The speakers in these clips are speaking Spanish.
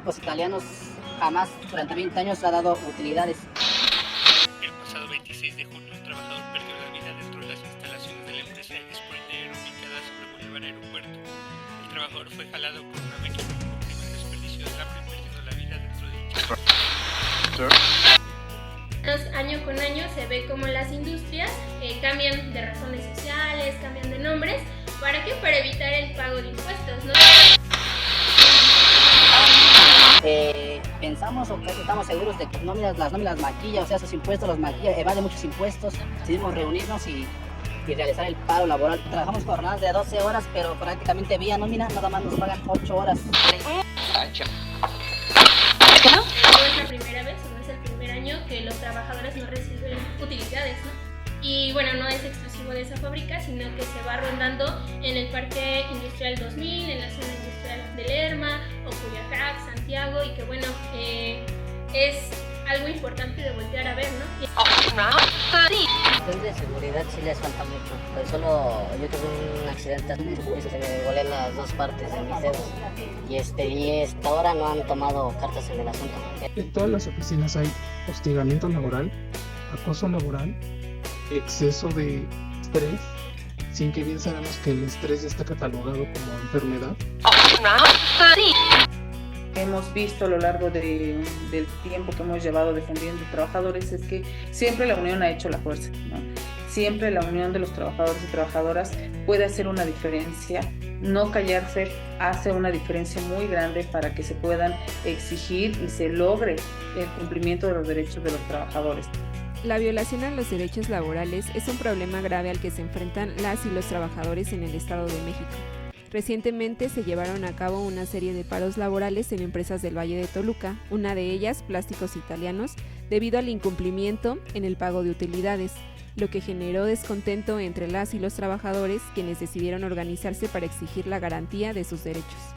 plásticos italianos jamás durante 20 años ha dado utilidades. El pasado 26 de junio, un trabajador perdió la vida dentro de las instalaciones de la empresa Sprinter ubicada sobre Boulevard Aeropuerto. El trabajador fue jalado por una máquina que comprime el desperdicio del hambre, perdiendo la vida dentro de dicha. Año con año se ve como las industrias cambian de razones sociales, cambian de nombres. ¿Para qué? Para evitar el pago de impuestos, ¿no? Pensamos o casi estamos seguros de que las nóminas maquilla, o sea, esos impuestos los maquilla, evade muchos impuestos. Decidimos reunirnos y realizar el paro laboral. Trabajamos jornadas de 12 horas, pero prácticamente vía nómina nada más nos pagan 8 horas. No es la primera vez o no es el primer año que los trabajadores no reciben utilidades, ¿no? Y bueno, no es exclusivo de esa fábrica, sino que se va rondando en el Parque Industrial 2000, en la zona industrial de Lerma, Ocoyacac, Santiago, y que bueno, es algo importante de voltear a ver, ¿no? Cuestión de seguridad sí les falta mucho. Pues solo yo tuve un accidente, se me volé las dos partes de mis dedos y hasta ahora no han tomado cartas en el asunto. En todas las oficinas hay hostigamiento laboral, acoso laboral, exceso de estrés, sin que bien sabemos que el estrés ya está catalogado como enfermedad. Hemos visto a lo largo del tiempo que hemos llevado defendiendo trabajadores es que siempre la unión ha hecho la fuerza, ¿no? Siempre la unión de los trabajadores y trabajadoras puede hacer una diferencia. No callarse hace una diferencia muy grande para que se puedan exigir y se logre el cumplimiento de los derechos de los trabajadores. La violación a los derechos laborales es un problema grave al que se enfrentan las y los trabajadores en el Estado de México. Recientemente se llevaron a cabo una serie de paros laborales en empresas del Valle de Toluca, una de ellas, Plásticos Italianos, debido al incumplimiento en el pago de utilidades, lo que generó descontento entre las y los trabajadores, quienes decidieron organizarse para exigir la garantía de sus derechos.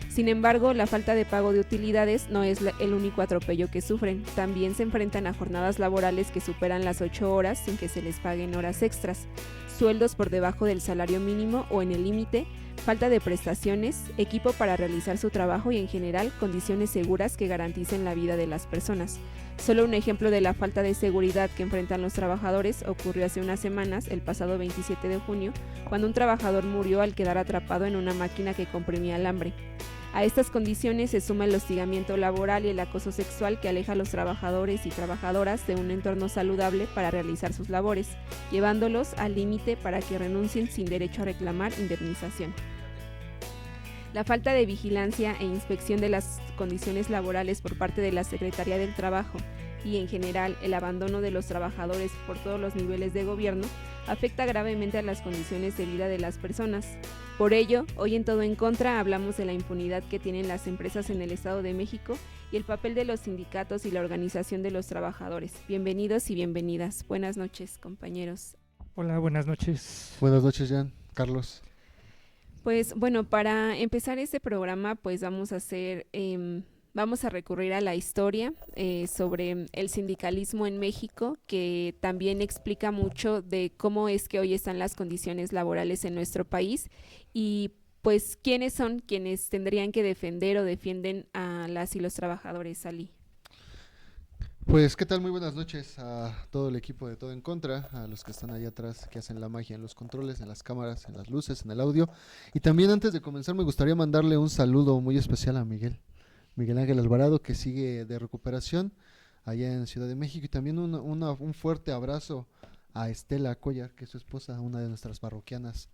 Sin embargo, la falta de pago de utilidades no es el único atropello que sufren. También se enfrentan a jornadas laborales que superan las 8 horas sin que se les paguen horas extras, sueldos por debajo del salario mínimo o en el límite, falta de prestaciones, equipo para realizar su trabajo y en general condiciones seguras que garanticen la vida de las personas. Solo un ejemplo de la falta de seguridad que enfrentan los trabajadores ocurrió hace unas semanas, el pasado 27 de junio, cuando un trabajador murió al quedar atrapado en una máquina que comprimía alambre. A estas condiciones se suma el hostigamiento laboral y el acoso sexual que aleja a los trabajadores y trabajadoras de un entorno saludable para realizar sus labores, llevándolos al límite para que renuncien sin derecho a reclamar indemnización. La falta de vigilancia e inspección de las condiciones laborales por parte de la Secretaría del Trabajo y en general el abandono de los trabajadores por todos los niveles de gobierno afecta gravemente a las condiciones de vida de las personas. Por ello, hoy en Todo en Contra hablamos de la impunidad que tienen las empresas en el Estado de México y el papel de los sindicatos y la organización de los trabajadores. Bienvenidos y bienvenidas. Buenas noches, compañeros. Hola, buenas noches. Buenas noches, Jan. Carlos. Pues bueno, para empezar este programa, pues vamos a recurrir a la historia sobre el sindicalismo en México, que también explica mucho de cómo es que hoy están las condiciones laborales en nuestro país y pues quiénes son quienes tendrían que defender o defienden a las y los trabajadores, Ali. Pues, ¿qué tal? Muy buenas noches a todo el equipo de Todo en Contra, a los que están allá atrás, que hacen la magia en los controles, en las cámaras, en las luces, en el audio. Y también antes de comenzar me gustaría mandarle un saludo muy especial a Miguel Ángel Alvarado, que sigue de recuperación allá en Ciudad de México, y también un fuerte abrazo a Estela Cuellar, que es su esposa, una de nuestras parroquianas,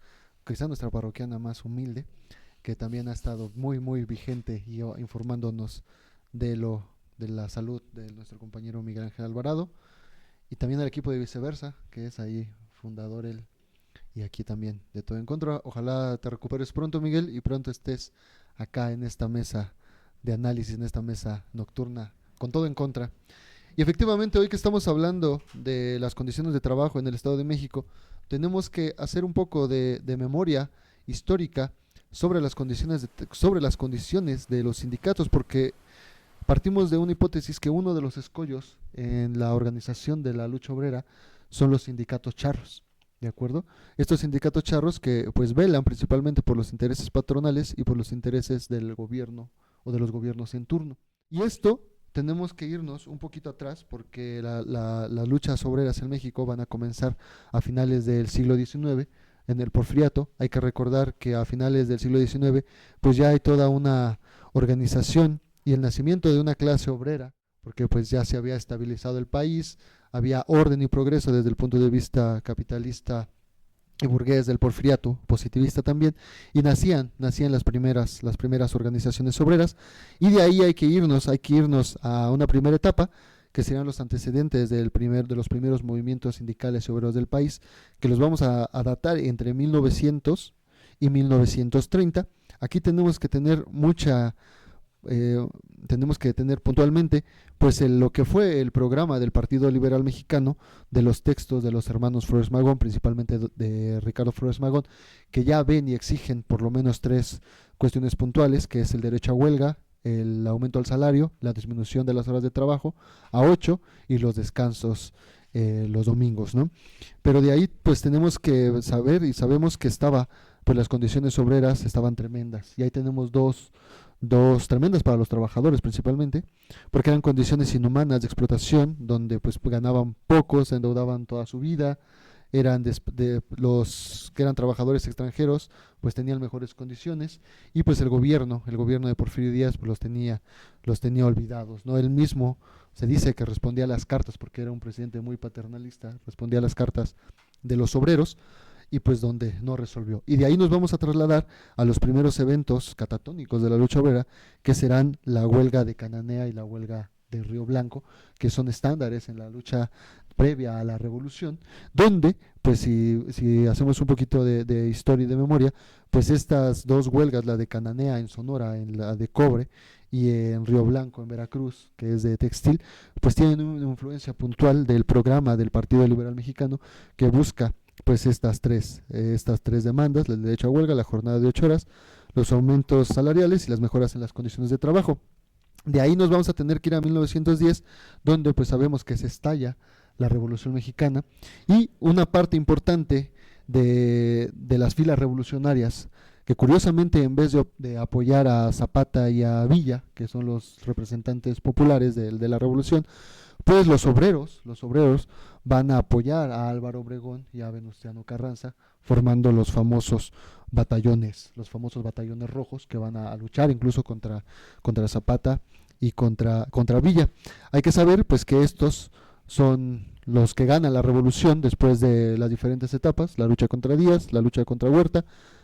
quizá nuestra parroquiana más humilde, que también ha estado muy muy vigente y informándonos de la salud de nuestro compañero Miguel Ángel Alvarado, y también al equipo de Viceversa, que es ahí fundador él, y aquí también de Todo en Contra. Ojalá te recuperes pronto, Miguel, y pronto estés acá en esta mesa de análisis, en esta mesa nocturna con Todo en Contra. Y efectivamente, hoy que estamos hablando de las condiciones de trabajo en el Estado de México, tenemos que hacer un poco de memoria histórica sobre las condiciones de los sindicatos, porque partimos de una hipótesis que uno de los escollos en la organización de la lucha obrera son los sindicatos charros, ¿de acuerdo? Estos sindicatos charros que pues velan principalmente por los intereses patronales y por los intereses del gobierno o de los gobiernos en turno. Y esto tenemos que irnos un poquito atrás porque las luchas obreras en México van a comenzar a finales del siglo XIX, en el Porfiriato. Hay que recordar que a finales del siglo XIX pues ya hay toda una organización y el nacimiento de una clase obrera, porque pues ya se había estabilizado el país, había orden y progreso desde el punto de vista capitalista y burgués del Porfiriato, positivista también, y nacían las primeras organizaciones obreras, y de ahí hay que irnos a una primera etapa, que serían los antecedentes de los primeros movimientos sindicales y obreros del país, que los vamos a datar entre 1900 y 1930. Aquí tenemos que tener puntualmente pues lo que fue el programa del Partido Liberal Mexicano, de los textos de los hermanos Flores Magón, principalmente de Ricardo Flores Magón, que ya ven y exigen por lo menos 3 cuestiones puntuales, que es el derecho a huelga, el aumento al salario, la disminución de las horas de trabajo a 8 y los descansos los domingos, ¿no? Pero de ahí pues tenemos que saber, y sabemos que pues las condiciones obreras estaban tremendas, y ahí tenemos dos tremendas para los trabajadores principalmente, porque eran condiciones inhumanas de explotación, donde pues ganaban poco, se endeudaban toda su vida, eran los que eran trabajadores extranjeros, pues tenían mejores condiciones, y pues el gobierno de Porfirio Díaz pues los tenía olvidados, ¿no? Él mismo se dice que respondía a las cartas, porque era un presidente muy paternalista, respondía a las cartas de los obreros, y pues donde no resolvió. Y de ahí nos vamos a trasladar a los primeros eventos catatónicos de la lucha obrera, que serán la huelga de Cananea y la huelga de Río Blanco, que son estándares en la lucha previa a la revolución, donde, pues si hacemos un poquito de historia y de memoria, pues estas 2 huelgas, la de Cananea en Sonora, en la de cobre, y en Río Blanco, en Veracruz, que es de textil, pues tienen una influencia puntual del programa del Partido Liberal Mexicano, que busca pues estas tres demandas: el derecho a huelga, la jornada de 8 horas, los aumentos salariales y las mejoras en las condiciones de trabajo. De ahí nos vamos a tener que ir a 1910, donde pues sabemos que se estalla la Revolución Mexicana, y una parte importante de las filas revolucionarias, que curiosamente en vez de apoyar a Zapata y a Villa, que son los representantes populares de la revolución, pues los obreros van a apoyar a Álvaro Obregón y a Venustiano Carranza, formando los famosos batallones rojos, que van a luchar incluso contra Zapata y contra Villa. Hay que saber pues que estos son los que ganan la revolución después de las diferentes etapas: la lucha contra Díaz, la lucha contra Huerta,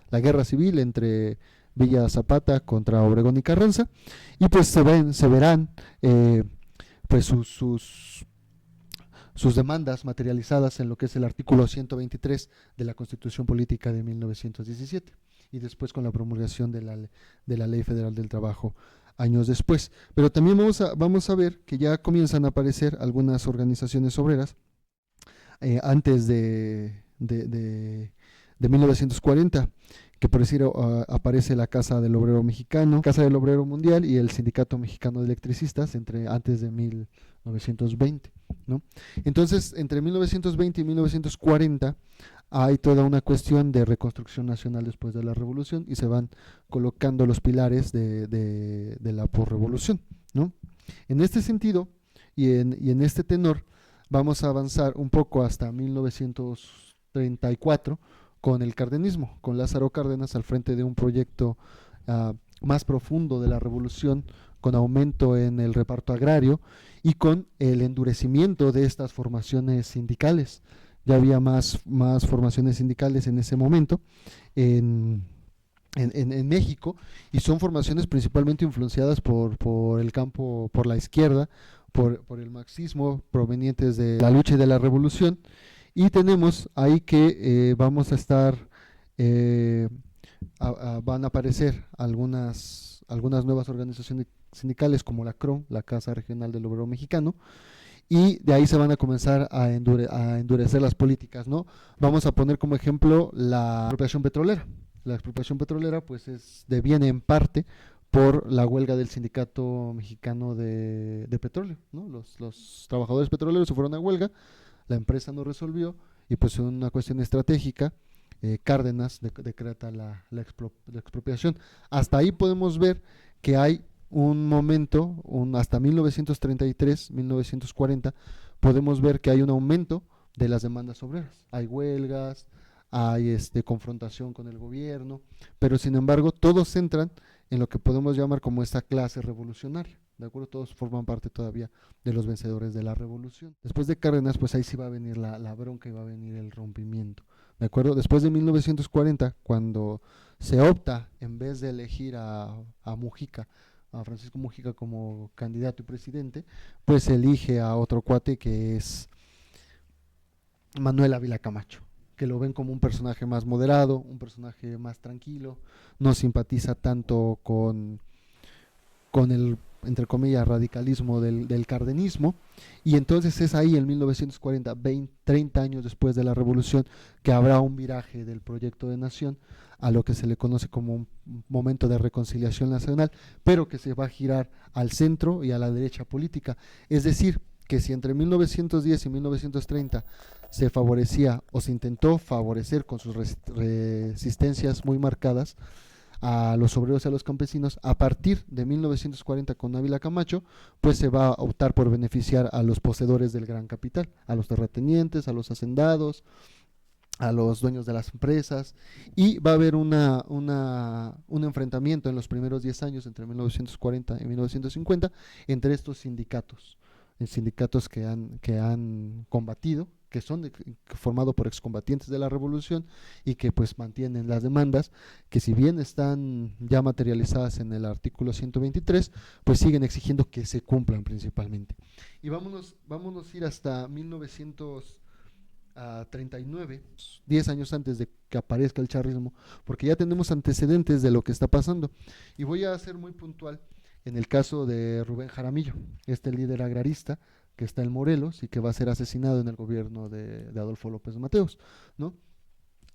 la guerra civil entre Villa, Zapata contra Obregón y Carranza, y pues se verán pues sus demandas materializadas en lo que es el artículo 123 de la Constitución Política de 1917, y después con la promulgación de la Ley Federal del Trabajo años después. Pero también vamos a ver que ya comienzan a aparecer algunas organizaciones obreras antes de 1940, que por decir aparece la Casa del Obrero Mexicano, Casa del Obrero Mundial y el Sindicato Mexicano de Electricistas antes de 1920, ¿no? Entonces, entre 1920 y 1940 hay toda una cuestión de reconstrucción nacional después de la revolución, y se van colocando los pilares de la posrevolución, ¿no? En este sentido y en este tenor vamos a avanzar un poco hasta 1934 con el cardenismo, con Lázaro Cárdenas al frente de un proyecto más profundo de la revolución, con aumento en el reparto agrario y con el endurecimiento de estas formaciones sindicales. Ya había más formaciones sindicales en ese momento en México, y son formaciones principalmente influenciadas por el campo, por la izquierda, por el marxismo, provenientes de la lucha y de la revolución. Y tenemos ahí que vamos a estar, van a aparecer algunas nuevas organizaciones sindicales, como la CROM, la Casa Regional del Obrero Mexicano, y de ahí se van a comenzar a endurecer las políticas, ¿no? Vamos a poner como ejemplo la expropiación petrolera. La expropiación petrolera pues deviene en parte por la huelga del Sindicato Mexicano de Petróleo, ¿no? Los trabajadores petroleros se fueron a huelga, la empresa no resolvió, y pues en una cuestión estratégica Cárdenas decreta la expropiación. Hasta ahí podemos ver que hay un momento, hasta 1933, 1940, podemos ver que hay un aumento de las demandas obreras. Hay huelgas, hay confrontación con el gobierno, pero sin embargo todos entran en lo que podemos llamar como esta clase revolucionaria, ¿de acuerdo? Todos forman parte todavía de los vencedores de la revolución. Después de Cárdenas, pues ahí sí va a venir la bronca y va a venir el rompimiento, ¿de acuerdo? Después de 1940, cuando se opta, en vez de elegir a Mujica, a Francisco Mujica como candidato y presidente, pues se elige a otro cuate que es Manuel Ávila Camacho, que lo ven como un personaje más moderado, un personaje más tranquilo, no simpatiza tanto con el, entre comillas, radicalismo del cardenismo, y entonces es ahí en 1940, 30 años después de la revolución, que habrá un viraje del proyecto de nación a lo que se le conoce como un momento de reconciliación nacional, pero que se va a girar al centro y a la derecha política. Es decir, que si entre 1910 y 1930 se favorecía o se intentó favorecer con sus resistencias muy marcadas a los obreros y a los campesinos, a partir de 1940 con Ávila Camacho, pues se va a optar por beneficiar a los poseedores del gran capital, a los terratenientes, a los hacendados, a los dueños de las empresas, y va a haber un enfrentamiento en los primeros 10 años, entre 1940 y 1950, entre estos sindicatos que han combatido, que son formados por excombatientes de la revolución y que pues mantienen las demandas, que si bien están ya materializadas en el artículo 123, pues siguen exigiendo que se cumplan principalmente. Y vámonos a ir hasta 1939, 10 años antes de que aparezca el charrismo, porque ya tenemos antecedentes de lo que está pasando. Y voy a ser muy puntual en el caso de Rubén Jaramillo, este líder agrarista que está en Morelos y que va a ser asesinado en el gobierno de Adolfo López Mateos, ¿no?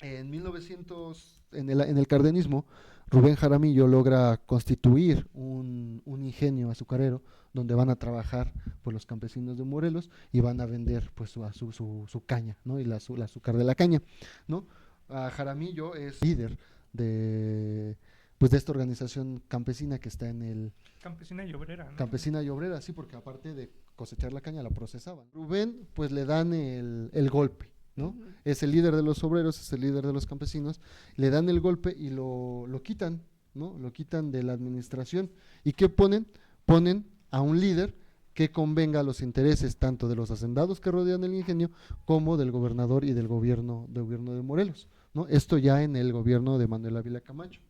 En el cardenismo, Rubén Jaramillo logra constituir un ingenio azucarero donde van a trabajar pues, los campesinos de Morelos y van a vender pues, su caña, ¿no? Y el azúcar de la caña, ¿no? Jaramillo es líder de esta organización campesina que está en el... Campesina y obrera, ¿no? Campesina y obrera, sí, porque aparte de cosechar la caña la procesaban. Rubén, pues le dan el golpe, ¿no? Es el líder de los obreros, es el líder de los campesinos, le dan el golpe y lo quitan, ¿no? Lo quitan de la administración. ¿Y qué ponen? Ponen a un líder que convenga a los intereses tanto de los hacendados que rodean el ingenio como del gobernador y del gobierno de Morelos, ¿no? Esto ya en el gobierno de Manuel Ávila Camacho.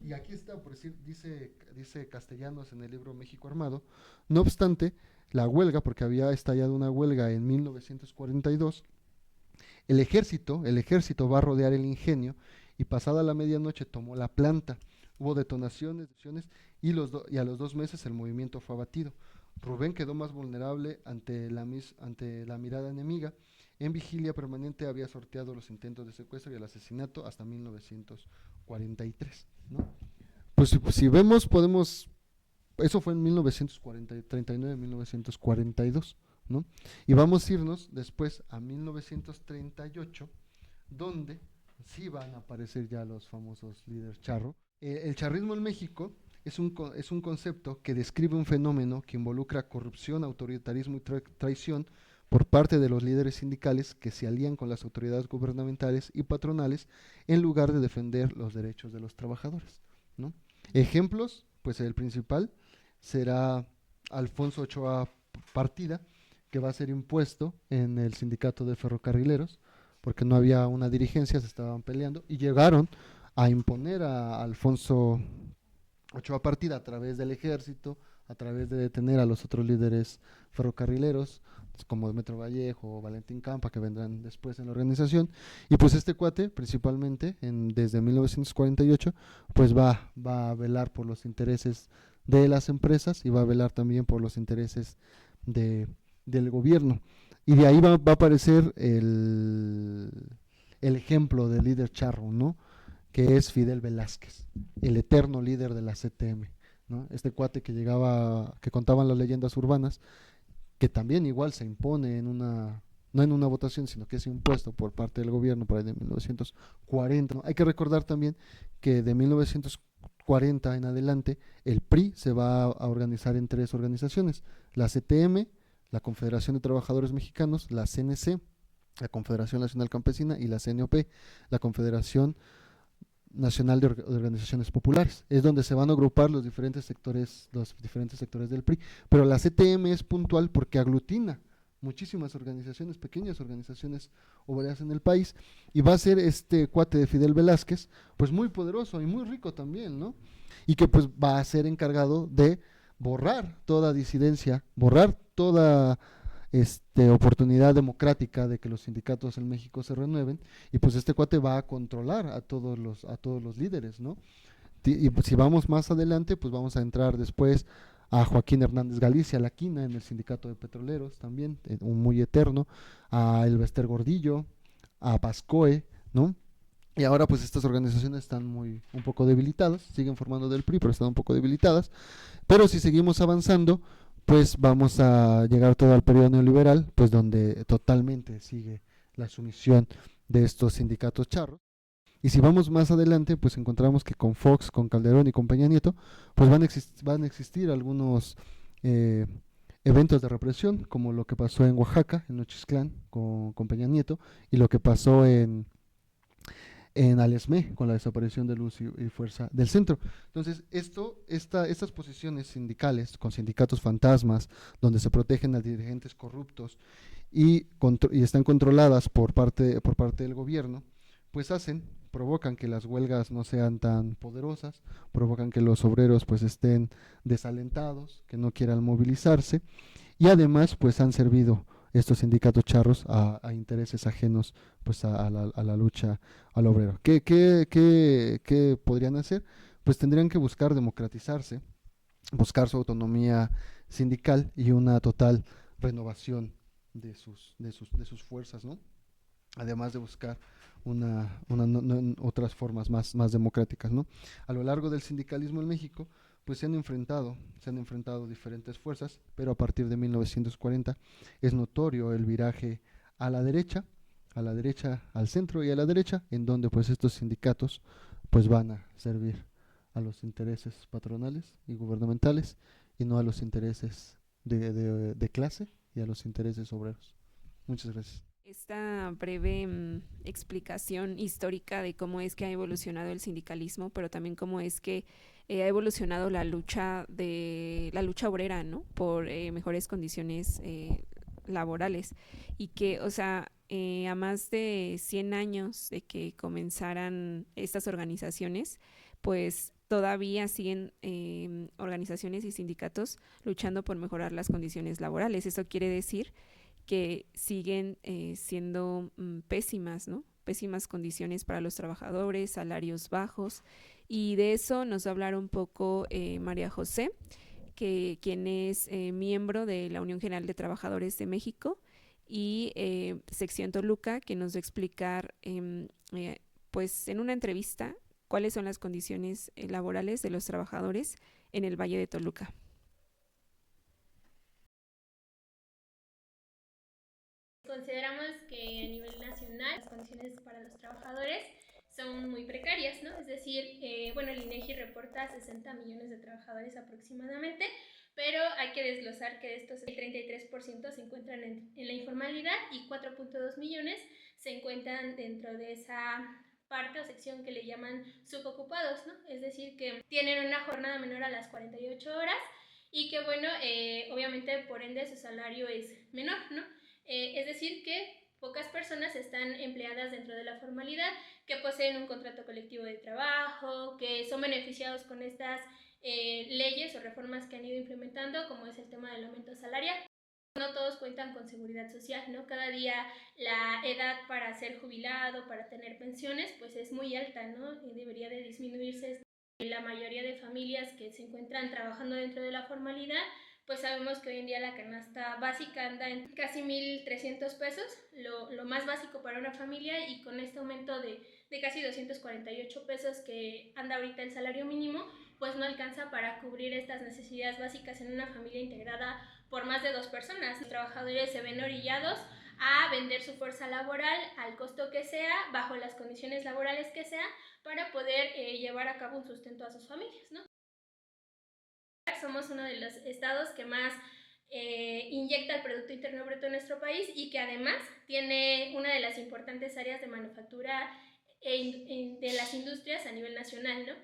Y aquí está, por decir, dice Castellanos en el libro México Armado, no obstante, la huelga, porque había estallado una huelga en 1942, el ejército va a rodear el ingenio y pasada la medianoche tomó la planta, hubo detonaciones y a los 2 meses el movimiento fue abatido. Rubén quedó más vulnerable ante la mirada enemiga. En vigilia permanente había sorteado los intentos de secuestro y el asesinato hasta 1943, ¿no? Pues si vemos, eso fue en 1939, 1942, ¿no? Y vamos a irnos después a 1938, donde sí van a aparecer ya los famosos líderes charro. El charrismo en México es un concepto que describe un fenómeno que involucra corrupción, autoritarismo y traición por parte de los líderes sindicales que se alían con las autoridades gubernamentales y patronales en lugar de defender los derechos de los trabajadores, ¿no? Ejemplos, pues el principal será Alfonso Ochoa Partida, que va a ser impuesto en el sindicato de ferrocarrileros, porque no había una dirigencia, se estaban peleando, y llegaron a imponer a Alfonso Ochoa Partida a través del ejército, a través de detener a los otros líderes ferrocarrileros, como Demetrio Vallejo o Valentín Campa, que vendrán después en la organización. Y pues este cuate, principalmente desde 1948, pues va a velar por los intereses de las empresas y va a velar también por los intereses del gobierno. Y de ahí va a aparecer el ejemplo del líder charro, ¿no? Que es Fidel Velázquez, el eterno líder de la CTM, ¿no? Este cuate que contaban las leyendas urbanas, que también igual se impone no en una votación, sino que es impuesto por parte del gobierno por ahí de 1940, ¿no? Hay que recordar también que de 1940 40 en adelante, el PRI se va a organizar en 3 organizaciones: la CTM, la Confederación de Trabajadores Mexicanos, la CNC, la Confederación Nacional Campesina, y la CNOP, la Confederación Nacional de Organizaciones Populares. Es donde se van a agrupar los diferentes sectores del PRI. Pero la CTM es puntual porque aglutina muchísimas organizaciones, pequeñas organizaciones obreras en el país, y va a ser este cuate de Fidel Velázquez, pues muy poderoso y muy rico también, ¿no? Y que pues va a ser encargado de borrar toda disidencia, borrar toda oportunidad democrática de que los sindicatos en México se renueven, y pues este cuate va a controlar a todos los líderes, ¿no? Y pues, si vamos más adelante, pues vamos a entrar después a Joaquín Hernández Galicia, la quina, en el sindicato de petroleros también, un muy eterno, a Elbester Gordillo, a Pascoe, ¿no? Y ahora pues estas organizaciones están un poco debilitadas, siguen formando del PRI, pero están un poco debilitadas. Pero si seguimos avanzando, pues vamos a llegar todo al periodo neoliberal, pues donde totalmente sigue la sumisión de estos sindicatos charros. Y si vamos más adelante, pues encontramos que con Fox, con Calderón y con Peña Nieto, pues van a existir algunos eventos de represión, como lo que pasó en Oaxaca, en Nochistlán, con Peña Nieto, y lo que pasó en Alesme, con la desaparición de Luz y Fuerza del Centro. Entonces, estas posiciones sindicales, con sindicatos fantasmas, donde se protegen a dirigentes corruptos y están controladas por parte del gobierno, pues provocan que las huelgas no sean tan poderosas, provocan que los obreros pues estén desalentados, que no quieran movilizarse, y además pues han servido estos sindicatos charros a intereses ajenos pues a la lucha al obrero. ¿Qué podrían hacer? Pues tendrían que buscar democratizarse, buscar su autonomía sindical y una total renovación de sus fuerzas, ¿no? Además de buscar otras formas más democráticas, ¿no? A lo largo del sindicalismo en México, pues se han enfrentado diferentes fuerzas, pero a partir de 1940 es notorio el viraje a la derecha, al centro y a la derecha, en donde pues estos sindicatos pues van a servir a los intereses patronales y gubernamentales, y no a los intereses de clase y a los intereses obreros. Muchas gracias. Esta breve explicación histórica de cómo es que ha evolucionado el sindicalismo, pero también cómo es que ha evolucionado la lucha obrera, ¿no? Por mejores condiciones laborales, y que, o sea, a más de 100 años de que comenzaran estas organizaciones, pues todavía siguen organizaciones y sindicatos luchando por mejorar las condiciones laborales. Eso quiere decir que siguen siendo pésimas, ¿no? Pésimas condiciones para los trabajadores, salarios bajos, y de eso nos va a hablar un poco María José, quien es miembro de la Unión General de Trabajadores de México y sección Toluca, que nos va a explicar pues en una entrevista cuáles son las condiciones laborales de los trabajadores en el Valle de Toluca. Consideramos que a nivel nacional las condiciones para los trabajadores son muy precarias, ¿no? Es decir, el INEGI reporta 60 millones de trabajadores aproximadamente, pero hay que desglosar que de estos el 33% se encuentran en la informalidad y 4.2 millones se encuentran dentro de esa parte o sección que le llaman subocupados, ¿no? Es decir, que tienen una jornada menor a las 48 horas y que, obviamente por ende su salario es menor, ¿no? Es decir, que pocas personas están empleadas dentro de la formalidad, que poseen un contrato colectivo de trabajo, que son beneficiados con estas leyes o reformas que han ido implementando, como es el tema del aumento salarial. No todos cuentan con seguridad social, ¿no? Cada día la edad para ser jubilado, para tener pensiones, pues es muy alta, ¿no? Y debería de disminuirse. La mayoría de familias que se encuentran trabajando dentro de la formalidad, pues sabemos que hoy en día la canasta básica anda en casi 1,300 pesos, lo más básico para una familia, y con este aumento de casi 248 pesos que anda ahorita el salario mínimo, pues no alcanza para cubrir estas necesidades básicas en una familia integrada por más de 2 personas. Los trabajadores se ven orillados a vender su fuerza laboral al costo que sea, bajo las condiciones laborales que sea, para poder llevar a cabo un sustento a sus familias, ¿no? Somos uno de los estados que más inyecta el Producto Interno Bruto en nuestro país y que además tiene una de las importantes áreas de manufactura de las industrias a nivel nacional, ¿no?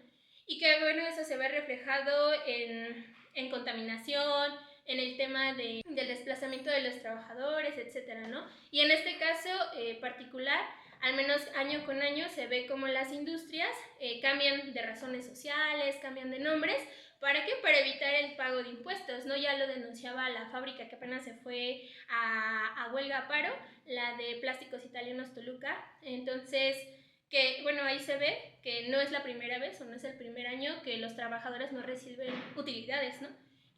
Y que bueno, eso se ve reflejado en contaminación, en el tema del desplazamiento de los trabajadores, etcétera, ¿no? Y en este caso particular, al menos año con año se ve como las industrias cambian de razones sociales, cambian de nombres. ¿Para qué? Para evitar el pago de impuestos, ¿no? Ya lo denunciaba la fábrica que apenas se fue a huelga a paro, la de Plásticos Italianos Toluca. Entonces, que bueno, ahí se ve que no es la primera vez o no es el primer año que los trabajadores no reciben utilidades, ¿no?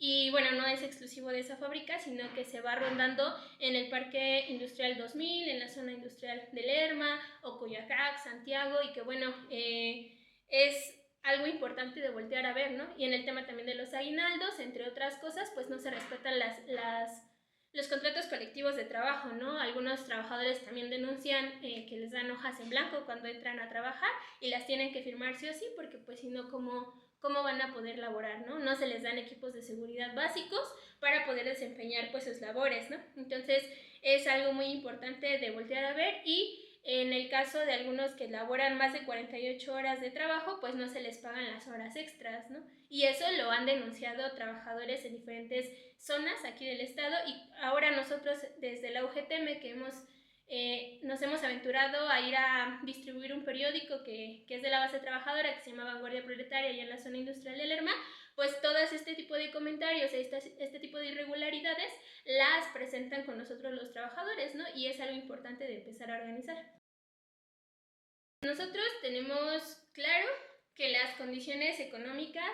Y bueno, no es exclusivo de esa fábrica, sino que se va rondando en el Parque Industrial 2000, en la zona industrial de Lerma, Ocoyoacac, Santiago, y que bueno, es algo importante de voltear a ver, ¿no? Y en el tema también de los aguinaldos, entre otras cosas, pues no se respetan los contratos colectivos de trabajo, ¿no? Algunos trabajadores también denuncian que les dan hojas en blanco cuando entran a trabajar y las tienen que firmar sí o sí, porque pues si no, ¿cómo van a poder laborar, ¿no? No se les dan equipos de seguridad básicos para poder desempeñar pues sus labores, ¿no? Entonces es algo muy importante de voltear a ver. Y en el caso de algunos que laboran más de 48 horas de trabajo, pues no se les pagan las horas extras, ¿no? Y eso lo han denunciado trabajadores en diferentes zonas aquí del estado, y ahora nosotros desde la UGTM que nos hemos aventurado a ir a distribuir un periódico que es de la base trabajadora, que se llama Vanguardia Proletaria, y en la zona industrial de Lerma, pues todas este tipo de comentarios, este tipo de irregularidades las presentan con nosotros los trabajadores, ¿no? Y es algo importante de empezar a organizar. Nosotros tenemos claro que las condiciones económicas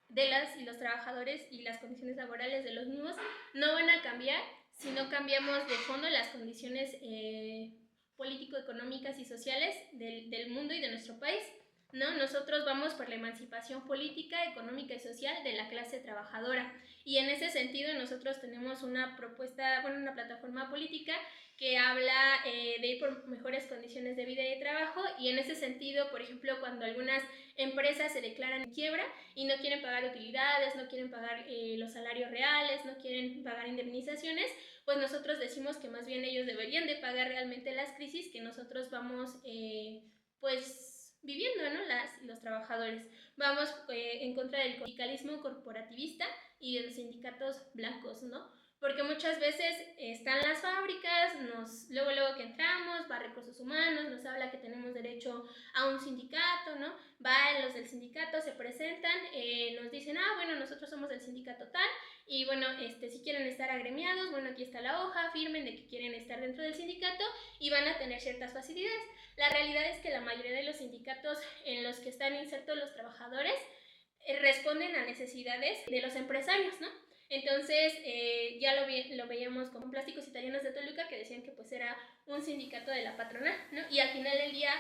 de las y los trabajadores y las condiciones laborales de los mismos no van a cambiar si no cambiamos de fondo las condiciones político-económicas y sociales del mundo y de nuestro país, ¿no? Nosotros vamos por la emancipación política, económica y social de la clase trabajadora, y en ese sentido nosotros tenemos una propuesta, bueno, una plataforma política que habla de ir por mejores condiciones de vida y de trabajo. Y en ese sentido, por ejemplo, cuando algunas empresas se declaran en quiebra y no quieren pagar utilidades, no quieren pagar los salarios reales, no quieren pagar indemnizaciones, pues nosotros decimos que más bien ellos deberían de pagar realmente las crisis que nosotros vamos pues viviendo, ¿no? Los trabajadores. Vamos en contra del sindicalismo corporativista y de los sindicatos blancos, ¿no? Porque muchas veces están las fábricas, luego que entramos, va a Recursos Humanos, nos habla que tenemos derecho a un sindicato, ¿no? Van los del sindicato, se presentan, nos dicen, bueno, nosotros somos del sindicato tal, y bueno, si quieren estar agremiados, bueno, aquí está la hoja, firmen de que quieren estar dentro del sindicato y van a tener ciertas facilidades. La realidad es que la mayoría de los sindicatos en los que están insertos los trabajadores responden a necesidades de los empresarios, ¿no? Entonces ya lo veíamos con Plásticos Italianos de Toluca, que decían que pues era un sindicato de la patronal, ¿no? Y al final del día,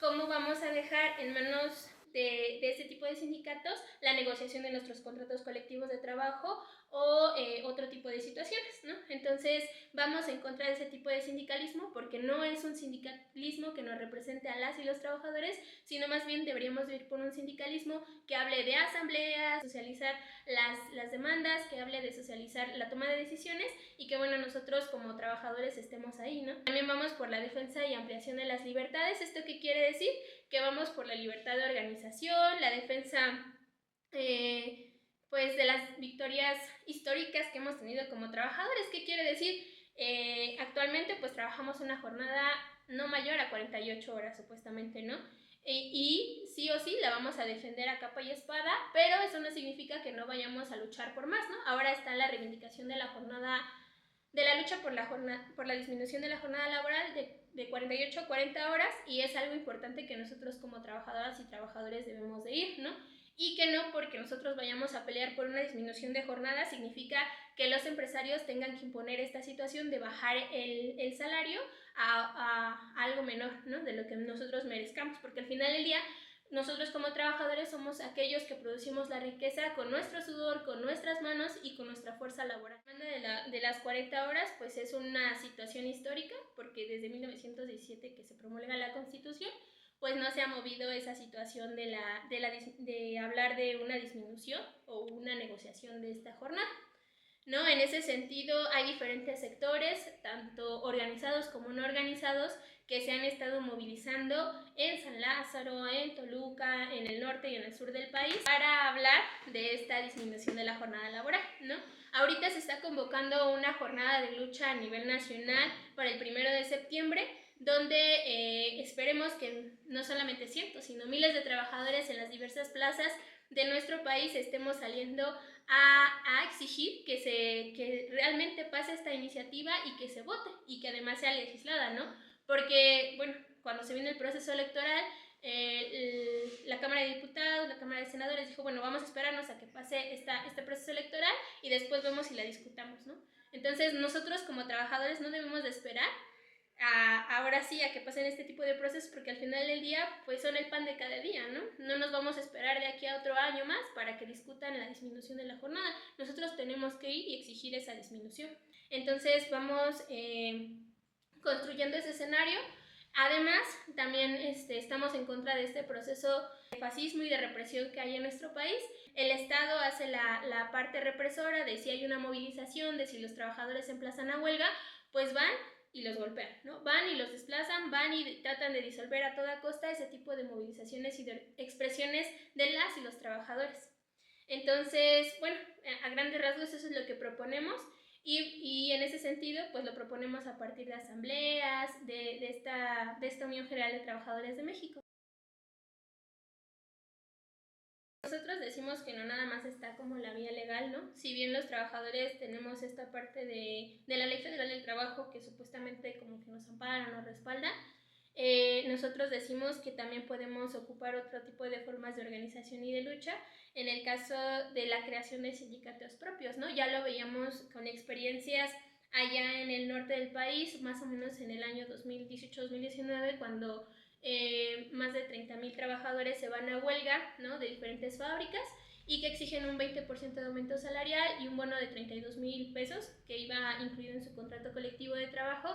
¿cómo vamos a dejar en manos de este tipo de sindicatos la negociación de nuestros contratos colectivos de trabajo o otro tipo de situaciones, ¿no? Entonces vamos en contra de ese tipo de sindicalismo, porque no es un sindicalismo que nos represente a las y los trabajadores, sino más bien deberíamos ir por un sindicalismo que hable de asambleas, socializar las demandas, que hable de socializar la toma de decisiones, y que bueno, nosotros como trabajadores estemos ahí, ¿no? También vamos por la defensa y ampliación de las libertades. ¿Esto qué quiere decir? Que vamos por la libertad de organización, la defensa pues de las victorias históricas que hemos tenido como trabajadores. ¿Qué quiere decir? Actualmente pues trabajamos una jornada no mayor a 48 horas supuestamente, ¿no? Y sí o sí la vamos a defender a capa y espada, pero eso no significa que no vayamos a luchar por más, ¿no? Ahora está la reivindicación de la lucha por la disminución de la jornada laboral de 48 a 40 horas, y es algo importante que nosotros como trabajadoras y trabajadores debemos de ir, ¿no? Y que no porque nosotros vayamos a pelear por una disminución de jornada significa que los empresarios tengan que imponer esta situación de bajar el salario a algo menor, ¿no? De lo que nosotros merezcamos, porque al final del día Nosotros como trabajadores somos aquellos que producimos la riqueza con nuestro sudor, con nuestras manos y con nuestra fuerza laboral. De las 40 horas, pues es una situación histórica, porque desde 1917 que se promulga la Constitución, pues no se ha movido esa situación de hablar de una disminución o una negociación de esta jornada, ¿no? En ese sentido hay diferentes sectores, tanto organizados como no organizados, que se han estado movilizando en San Lázaro, en Toluca, en el norte y en el sur del país para hablar de esta disminución de la jornada laboral, ¿no? Ahorita se está convocando una jornada de lucha a nivel nacional para el 1 de septiembre, donde esperemos que no solamente cientos, sino miles de trabajadores en las diversas plazas de nuestro país estemos saliendo a exigir que realmente pase esta iniciativa y que se vote y que además sea legislada, ¿no? Porque, bueno, cuando se vino el proceso electoral, la Cámara de Diputados, la Cámara de Senadores dijo, bueno, vamos a esperarnos a que pase este proceso electoral y después vemos si la discutamos, ¿no? Entonces, nosotros como trabajadores no debemos de esperar ahora sí a que pasen este tipo de procesos, porque al final del día pues son el pan de cada día, ¿no? No nos vamos a esperar de aquí a otro año más para que discutan la disminución de la jornada. Nosotros tenemos que ir y exigir esa disminución. Entonces vamos construyendo ese escenario. Además, también estamos en contra de este proceso de fascismo y de represión que hay en nuestro país. El Estado hace la parte represora de si hay una movilización, de si los trabajadores se emplazan a huelga, pues van y los golpean, ¿no? Van y los desplazan, van y tratan de disolver a toda costa ese tipo de movilizaciones y de expresiones de las y los trabajadores. Entonces, bueno, a grandes rasgos eso es lo que proponemos y en ese sentido, pues lo proponemos a partir de asambleas, de esta Unión General de Trabajadores de México. Nosotros decimos que no nada más está como la vía legal, ¿no? Si bien los trabajadores tenemos esta parte de la Ley Federal del Trabajo que supuestamente como que nos ampara, nos respalda, nosotros decimos que también podemos ocupar otro tipo de formas de organización y de lucha en el caso de la creación de sindicatos propios, ¿no? Ya lo veíamos con experiencias allá en el norte del país, más o menos en el año 2018-2019, cuando más de 30,000 trabajadores se van a huelga, ¿no? De diferentes fábricas y que exigen un 20% de aumento salarial y un bono de 32,000 pesos que iba incluido en su contrato colectivo de trabajo.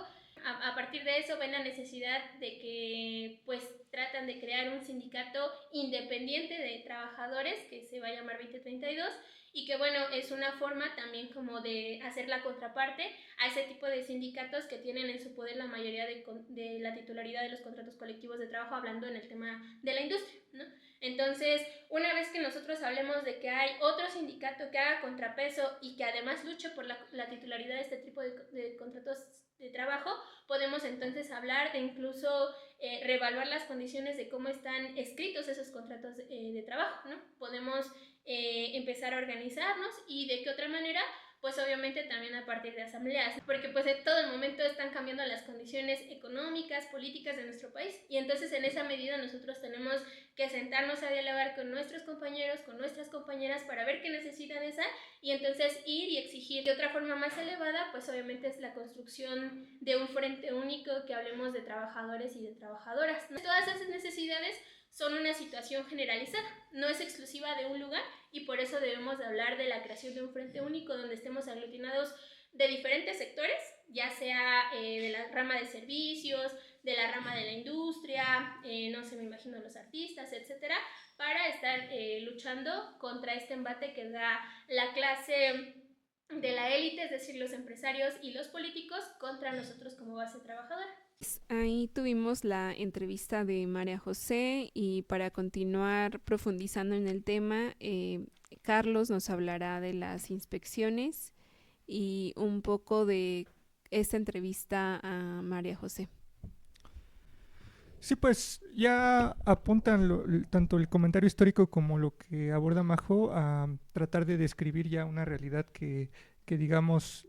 A partir de eso ven la necesidad de que pues tratan de crear un sindicato independiente de trabajadores que se va a llamar 2032 y que bueno, es una forma también como de hacer la contraparte a ese tipo de sindicatos que tienen en su poder la mayoría de la titularidad de los contratos colectivos de trabajo, hablando en el tema de la industria, ¿no? Entonces, una vez que nosotros hablemos de que hay otro sindicato que haga contrapeso y que además luche por la titularidad de este tipo de contratos de trabajo, podemos entonces hablar de incluso reevaluar las condiciones de cómo están escritos esos contratos de trabajo, ¿no? Podemos empezar a organizarnos y de qué otra manera, pues obviamente también a partir de asambleas, porque pues en todo el momento están cambiando las condiciones económicas, políticas de nuestro país y entonces en esa medida nosotros tenemos que sentarnos a dialogar con nuestros compañeros, con nuestras compañeras para ver qué necesidades hay y entonces ir y exigir de otra forma más elevada, pues obviamente es la construcción de un frente único que hablemos de trabajadores y de trabajadoras. Todas esas necesidades son una situación generalizada, no es exclusiva de un lugar y por eso debemos de hablar de la creación de un frente único donde estemos aglutinados de diferentes sectores, ya sea de la rama de servicios, de la rama de la industria, no sé, me imagino los artistas, etcétera, para estar luchando contra este embate que da la clase de la élite, es decir, los empresarios y los políticos contra nosotros como base trabajadora. Ahí tuvimos la entrevista de María José y para continuar profundizando en el tema, Carlos nos hablará de las inspecciones y un poco de esta entrevista a María José. Sí, pues ya apuntan tanto el comentario histórico como lo que aborda Majo a tratar de describir ya una realidad que digamos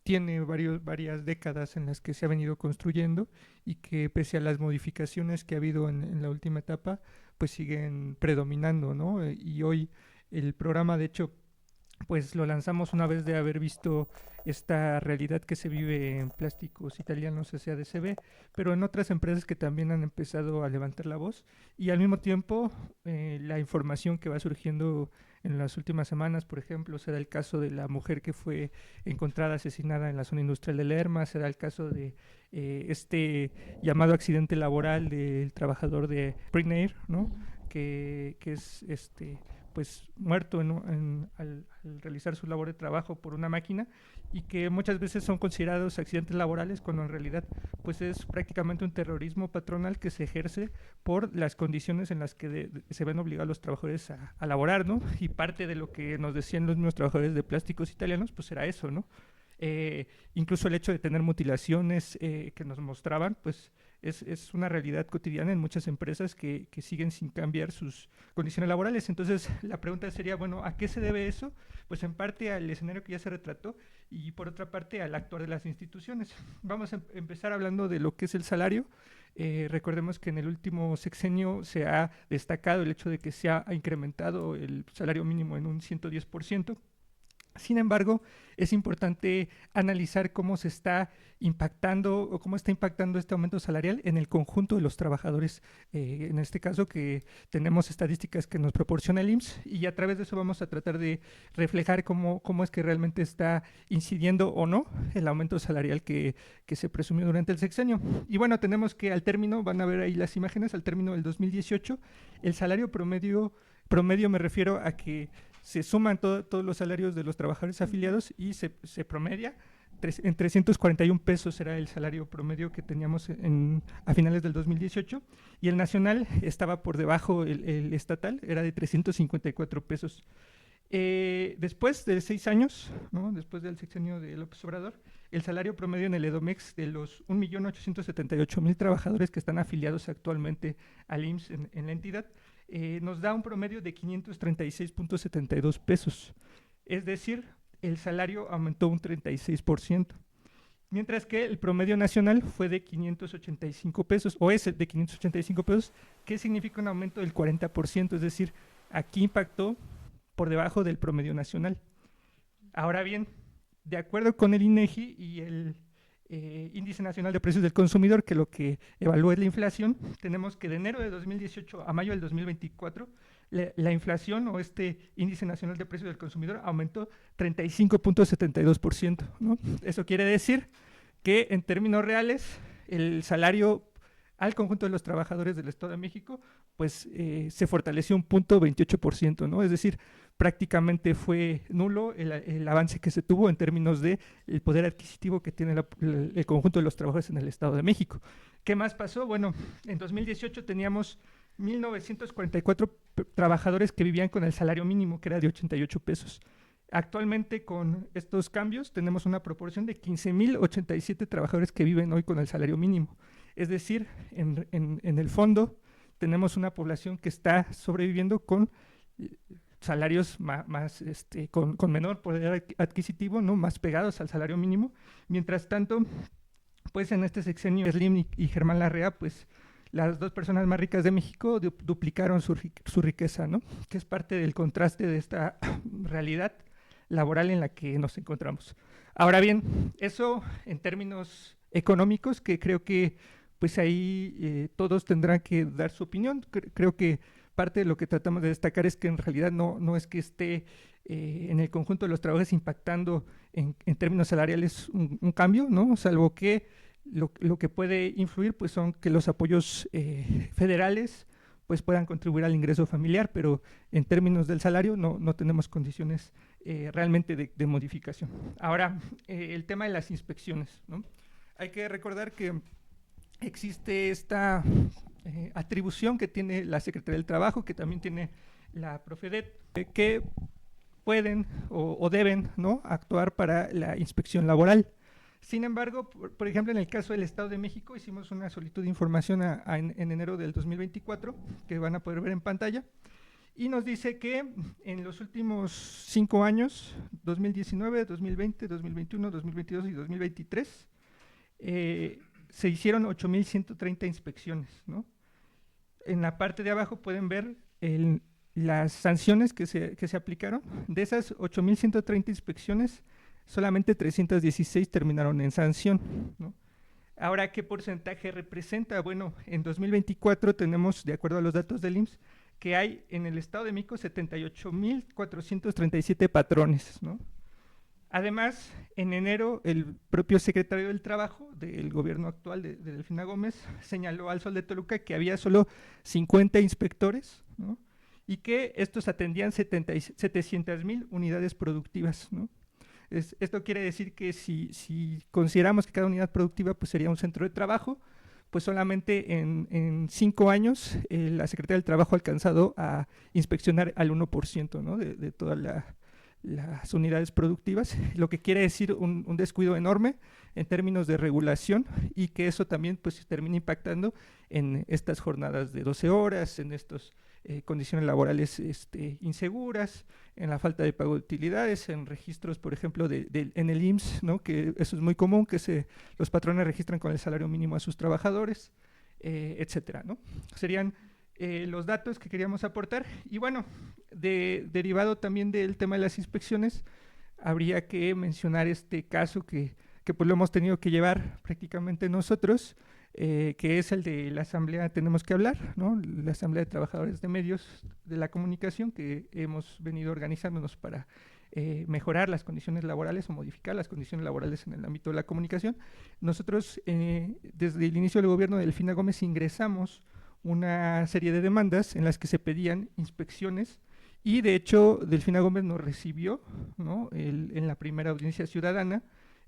tiene varias décadas en las que se ha venido construyendo y que pese a las modificaciones que ha habido en la última etapa, pues siguen predominando, ¿no? Y hoy el programa, de hecho, pues lo lanzamos una vez de haber visto esta realidad que se vive en Plásticos Italianos SADCB, pero en otras empresas que también han empezado a levantar la voz, y al mismo tiempo la información que va surgiendo en las últimas semanas. Por ejemplo, se da el caso de la mujer que fue encontrada asesinada en la zona industrial de Lerma, se da el caso de este llamado accidente laboral del trabajador de Brignair, ¿no? que es pues muerto al realizar su labor de trabajo por una máquina, y que muchas veces son considerados accidentes laborales cuando en realidad pues es prácticamente un terrorismo patronal que se ejerce por las condiciones en las que se ven obligados los trabajadores a laborar, ¿no? Y parte de lo que nos decían los mismos trabajadores de Plásticos Italianos pues era eso, ¿no? Incluso el hecho de tener mutilaciones que nos mostraban, pues es una realidad cotidiana en muchas empresas que siguen sin cambiar sus condiciones laborales. Entonces, la pregunta sería, bueno, ¿a qué se debe eso? Pues en parte al escenario que ya se retrató y por otra parte al actuar de las instituciones. Vamos a empezar hablando de lo que es el salario. Recordemos que en el último sexenio se ha destacado el hecho de que se ha incrementado el salario mínimo en un 110%. Sin embargo, es importante analizar cómo se está impactando o cómo está impactando este aumento salarial en el conjunto de los trabajadores. En este caso que tenemos estadísticas que nos proporciona el IMSS, y a través de eso vamos a tratar de reflejar cómo es que realmente está incidiendo o no el aumento salarial que se presumió durante el sexenio. Y bueno, tenemos que al término, van a ver ahí las imágenes, al término del 2018, el salario promedio me refiero a que se suman todos los salarios de los trabajadores afiliados y se promedia en 341 pesos era el salario promedio que teníamos a finales del 2018, y el nacional estaba por debajo, el estatal era de 354 pesos. Después de 6 años, ¿no? Después del sexenio de López Obrador, el salario promedio en el Edomex de los 1.878.000 trabajadores que están afiliados actualmente al IMSS en la entidad, nos da un promedio de 536.72 pesos. Es decir, el salario aumentó un 36%. Mientras que el promedio nacional fue de 585 pesos, o es de 585 pesos, que significa un aumento del 40%. Es decir, aquí impactó por debajo del promedio nacional. Ahora bien, de acuerdo con el INEGI y el Índice Nacional de Precios del Consumidor, que lo que evalúa es la inflación, tenemos que de enero de 2018 a mayo del 2024, la inflación o este Índice Nacional de Precios del Consumidor aumentó 35.72%, ¿no? Eso quiere decir que en términos reales el salario al conjunto de los trabajadores del Estado de México pues se fortaleció un 0.28%, ¿no? Es decir, prácticamente fue nulo el avance que se tuvo en términos de el poder adquisitivo que tiene el conjunto de los trabajadores en el Estado de México. ¿Qué más pasó? Bueno, en 2018 teníamos 1.944 trabajadores que vivían con el salario mínimo, que era de 88 pesos. Actualmente, con estos cambios, tenemos una proporción de 15.087 trabajadores que viven hoy con el salario mínimo. Es decir, en el fondo tenemos una población que está sobreviviendo con salarios con menor poder adquisitivo, ¿no? Más pegados al salario mínimo. Mientras tanto, pues en este sexenio, Slim y Germán Larrea, pues las dos personas más ricas de México duplicaron su riqueza, ¿no? Que es parte del contraste de esta realidad laboral en la que nos encontramos. Ahora bien, eso en términos económicos, que creo que pues ahí todos tendrán que dar su opinión. Creo que parte de lo que tratamos de destacar es que en realidad no es que esté en el conjunto de los trabajadores impactando en términos salariales un cambio, ¿no? Salvo que lo que puede influir pues son que los apoyos federales pues puedan contribuir al ingreso familiar, pero en términos del salario no tenemos condiciones realmente de modificación. Ahora, el tema de las inspecciones, ¿no? Hay que recordar que existe esta atribución que tiene la Secretaría del Trabajo, que también tiene la Profedet, que pueden o deben, ¿no?, actuar para la inspección laboral. Sin embargo, por ejemplo, en el caso del Estado de México, hicimos una solicitud de información en enero del 2024, que van a poder ver en pantalla, y nos dice que en los últimos 5 años, 2019, 2020, 2021, 2022 y 2023, se hicieron 8.130 inspecciones, ¿no? En la parte de abajo pueden ver las sanciones que se aplicaron, de esas 8.130 inspecciones, solamente 316 terminaron en sanción, ¿no? Ahora, ¿qué porcentaje representa? Bueno, en 2024 tenemos, de acuerdo a los datos del IMSS, que hay en el Estado de México 78.437 patrones, ¿no? Además, en enero, el propio secretario del Trabajo del gobierno actual de Delfina Gómez señaló al Sol de Toluca que había solo 50 inspectores, ¿no? Y que estos atendían 700,000 unidades productivas, ¿no? Esto quiere decir que si consideramos que cada unidad productiva pues, sería un centro de trabajo, pues solamente en 5 años la Secretaría del Trabajo ha alcanzado a inspeccionar al 1%, ¿no? de todas las unidades productivas, lo que quiere decir un descuido enorme en términos de regulación y que eso también pues termina impactando en estas jornadas de 12 horas, en estas condiciones laborales inseguras, en la falta de pago de utilidades, en registros, por ejemplo, en el IMSS, ¿no? Que eso es muy común, que los patrones registran con el salario mínimo a sus trabajadores, etcétera, ¿no? Serían los datos que queríamos aportar. Y bueno, derivado también del tema de las inspecciones, habría que mencionar este caso que pues lo hemos tenido que llevar prácticamente nosotros, que es el de la Asamblea Tenemos que Hablar, ¿no? La Asamblea de Trabajadores de Medios de la Comunicación, que hemos venido organizándonos para mejorar las condiciones laborales o modificar las condiciones laborales en el ámbito de la comunicación. Nosotros, desde el inicio del gobierno de Delfina Gómez, ingresamos una serie de demandas en las que se pedían inspecciones y de hecho Delfina Gómez nos recibió, ¿no? En la primera audiencia ciudadana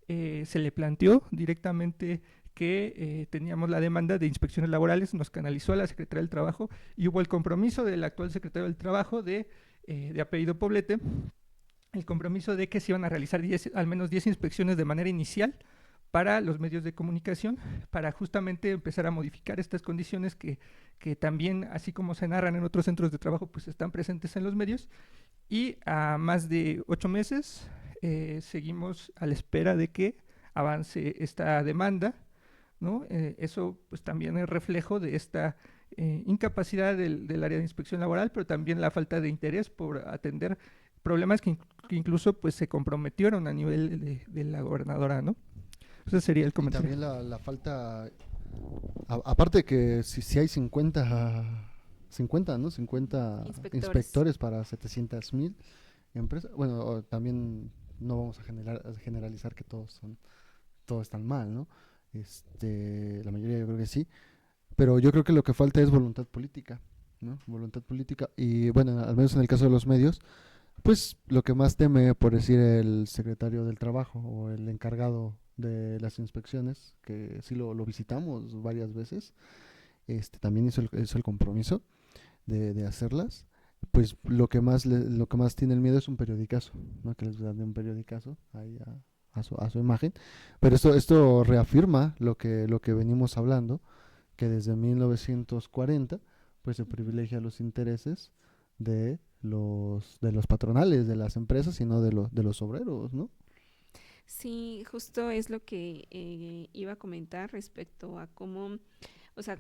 se le planteó directamente que teníamos la demanda de inspecciones laborales, nos canalizó a la Secretaría del Trabajo y hubo el compromiso del actual secretario del Trabajo de apellido Poblete, el compromiso de que se iban a realizar al menos 10 inspecciones de manera inicial para los medios de comunicación, para justamente empezar a modificar estas condiciones que también, así como se narran en otros centros de trabajo, pues están presentes en los medios. Y a más de 8 meses seguimos a la espera de que avance esta demanda, ¿no? Eso pues también es reflejo de esta incapacidad del área de inspección laboral, pero también la falta de interés por atender problemas que incluso pues se comprometieron a nivel de la gobernadora, ¿no? Ese sería el comentario. Y también la falta, aparte de que si hay 50, ¿no? 50 inspectores para 700,000 empresas, bueno, también no vamos a generalizar que todos están mal, ¿no? La mayoría yo creo que sí, pero yo creo que lo que falta es voluntad política, ¿no? Voluntad política y bueno, al menos en el caso de los medios, pues lo que más teme, por decir, el secretario del Trabajo o el encargado de las inspecciones, que sí lo visitamos varias veces, también hizo el compromiso de hacerlas, pues lo que más tiene el miedo es un periodicazo, ¿no? Que les dan un periodicazo ahí a su imagen, pero esto reafirma lo que venimos hablando, que desde 1940 pues se privilegia los intereses de los patronales de las empresas y no de los obreros, ¿no? Sí, justo es lo que iba a comentar respecto a cómo, o sea,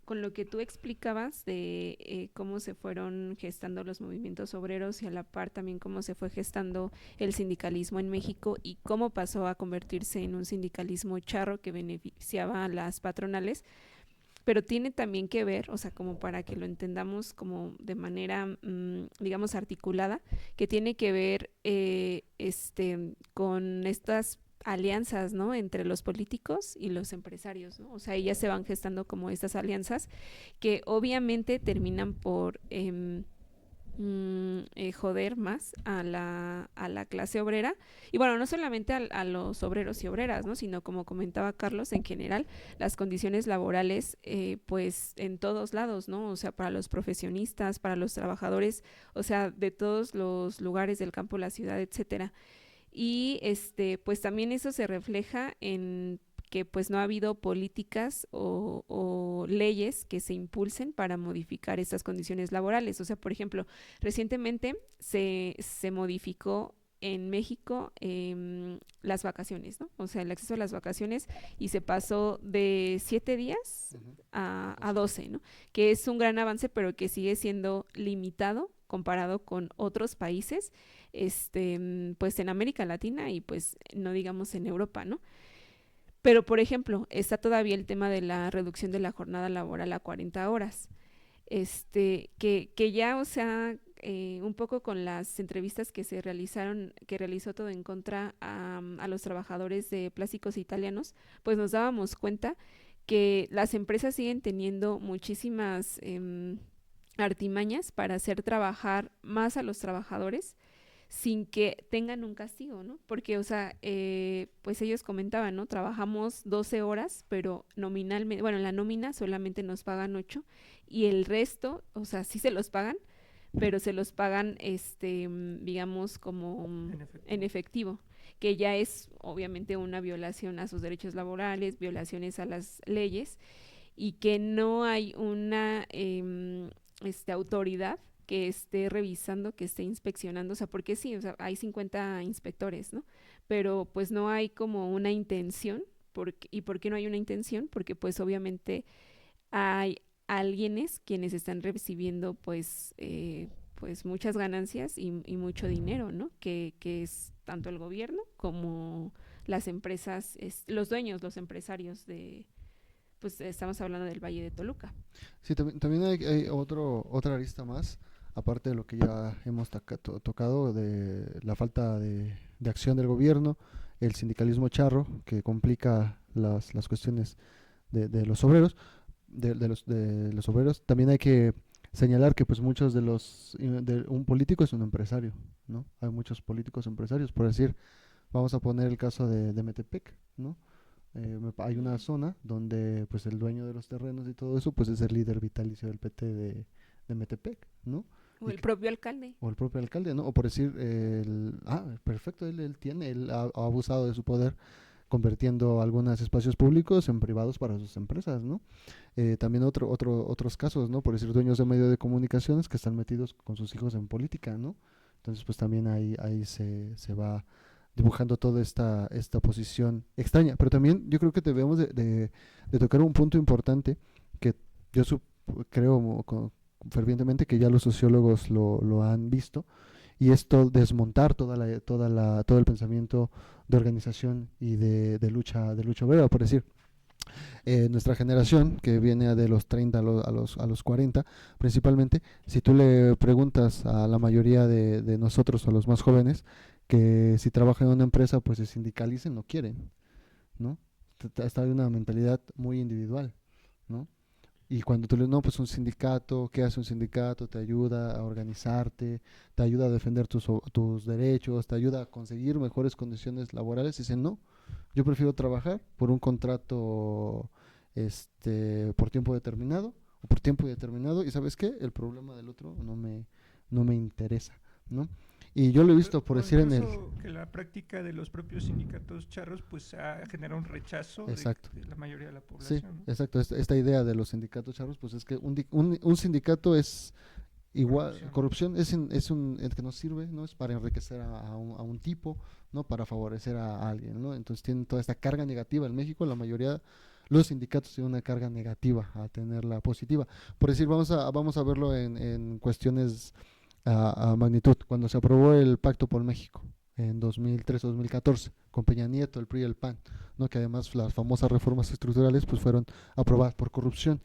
con lo que tú explicabas de cómo se fueron gestando los movimientos obreros y a la par también cómo se fue gestando el sindicalismo en México y cómo pasó a convertirse en un sindicalismo charro que beneficiaba a las patronales, pero tiene también que ver, o sea, como para que lo entendamos como de manera, digamos, articulada, que tiene que ver con estas alianzas, ¿no? Entre los políticos y los empresarios, ¿no? O sea, ellas se van gestando como estas alianzas que obviamente terminan por joder más a la clase obrera y bueno, no solamente a los obreros y obreras, ¿no? Sino como comentaba Carlos, en general las condiciones laborales pues en todos lados, ¿no? O sea, para los profesionistas, para los trabajadores, o sea, de todos los lugares del campo, la ciudad, etcétera. Y pues también eso se refleja en que pues no ha habido políticas o leyes que se impulsen para modificar estas condiciones laborales. O sea, por ejemplo, recientemente se modificó en México las vacaciones, ¿no? O sea, el acceso a las vacaciones, y se pasó de 7 días a 12, ¿no? Que es un gran avance, pero que sigue siendo limitado comparado con otros países, pues en América Latina y pues no digamos en Europa, ¿no? Pero, por ejemplo, está todavía el tema de la reducción de la jornada laboral a 40 horas, que ya, o sea, un poco con las entrevistas que se realizaron, que realizó Todo en Contra a los trabajadores de Plásticos Italianos, pues nos dábamos cuenta que las empresas siguen teniendo muchísimas artimañas para hacer trabajar más a los trabajadores sin que tengan un castigo, ¿no? Porque, o sea, pues ellos comentaban, ¿no? Trabajamos 12 horas, pero nominalmente, bueno, en la nómina solamente nos pagan 8 y el resto, o sea, sí se los pagan, pero se los pagan, digamos, como en efectivo, que ya es obviamente una violación a sus derechos laborales, violaciones a las leyes, y que no hay una autoridad que esté revisando, que esté inspeccionando, o sea, porque sí, o sea, hay 50 inspectores, ¿no? Pero pues no hay como una intención. ¿Y por qué no hay una intención? Porque pues obviamente hay alguienes quienes están recibiendo pues muchas ganancias y mucho dinero, ¿no? Que es tanto el gobierno como las empresas, los dueños, los empresarios pues estamos hablando del Valle de Toluca. Sí, también hay otra arista más, aparte de lo que ya hemos tocado, de la falta de acción del gobierno, el sindicalismo charro, que complica las cuestiones de los obreros, de los obreros. También hay que señalar que pues muchos un político es un empresario, ¿no? Hay muchos políticos empresarios, por decir, vamos a poner el caso de Metepec, ¿no? Hay una zona donde pues el dueño de los terrenos y todo eso pues es el líder vitalicio del PT de Metepec, ¿no? O el propio alcalde. O el propio alcalde, ¿no? O por decir, perfecto, él ha abusado de su poder convirtiendo algunos espacios públicos en privados para sus empresas, ¿no? También otros casos, ¿no? Por decir, dueños de medios de comunicaciones que están metidos con sus hijos en política, ¿no? Entonces, pues también ahí se va dibujando toda esta posición extraña. Pero también yo creo que debemos de tocar un punto importante que yo creo fervientemente que ya los sociólogos lo han visto, y esto desmontar todo el pensamiento de organización y de lucha obrera. Por decir, nuestra generación, que viene de los 30 a los 40 principalmente, si tú le preguntas a la mayoría de nosotros, a los más jóvenes, que si trabajan en una empresa pues se sindicalicen, no quieren, ¿no? Está una mentalidad muy individual, ¿no? Y cuando tú le no, pues un sindicato, ¿qué hace un sindicato? Te ayuda a organizarte, te ayuda a defender tus derechos, te ayuda a conseguir mejores condiciones laborales. Y dicen, no, yo prefiero trabajar por un contrato por tiempo determinado o por tiempo indeterminado, y ¿sabes qué? El problema del otro no me interesa, ¿no? Y yo lo he visto, por decir, que la práctica de los propios sindicatos charros pues ha generado un rechazo de la mayoría de la población. Sí, ¿no? exacto. Esta idea de los sindicatos charros, pues es que un sindicato es igual, corrupción es el que no sirve, ¿no? Es para enriquecer a un tipo, ¿no? Para favorecer a alguien, ¿no? Entonces tienen toda esta carga negativa. En México la mayoría, los sindicatos tienen una carga negativa a tenerla positiva. Por decir, vamos a verlo en cuestiones a magnitud. Cuando se aprobó el Pacto por México en 2013-2014 con Peña Nieto, el PRI y el PAN, ¿no? Que además las famosas reformas estructurales pues fueron aprobadas por corrupción.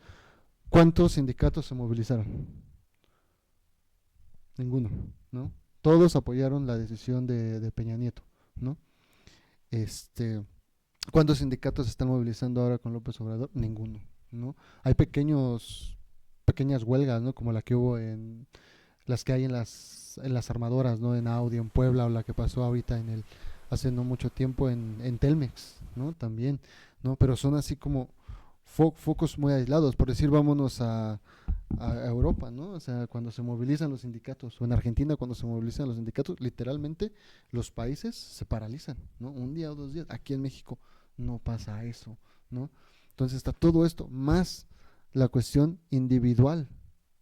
¿Cuántos sindicatos se movilizaron? Ninguno, ¿no? Todos apoyaron la decisión de Peña Nieto, ¿no? ¿Cuántos sindicatos se están movilizando ahora con López Obrador? Ninguno, ¿no? Hay pequeñas huelgas, ¿no? Como la que hubo las que hay en las armadoras, ¿no? En Audi, en Puebla, o la que pasó ahorita hace no mucho tiempo en Telmex, ¿no? También, ¿no? Pero son así como focos muy aislados. Por decir, vámonos a Europa, ¿no? O sea, cuando se movilizan los sindicatos, o en Argentina cuando se movilizan los sindicatos, literalmente los países se paralizan, ¿no? Un día o 2 días. Aquí en México no pasa eso, ¿no? Entonces está todo esto, más la cuestión individual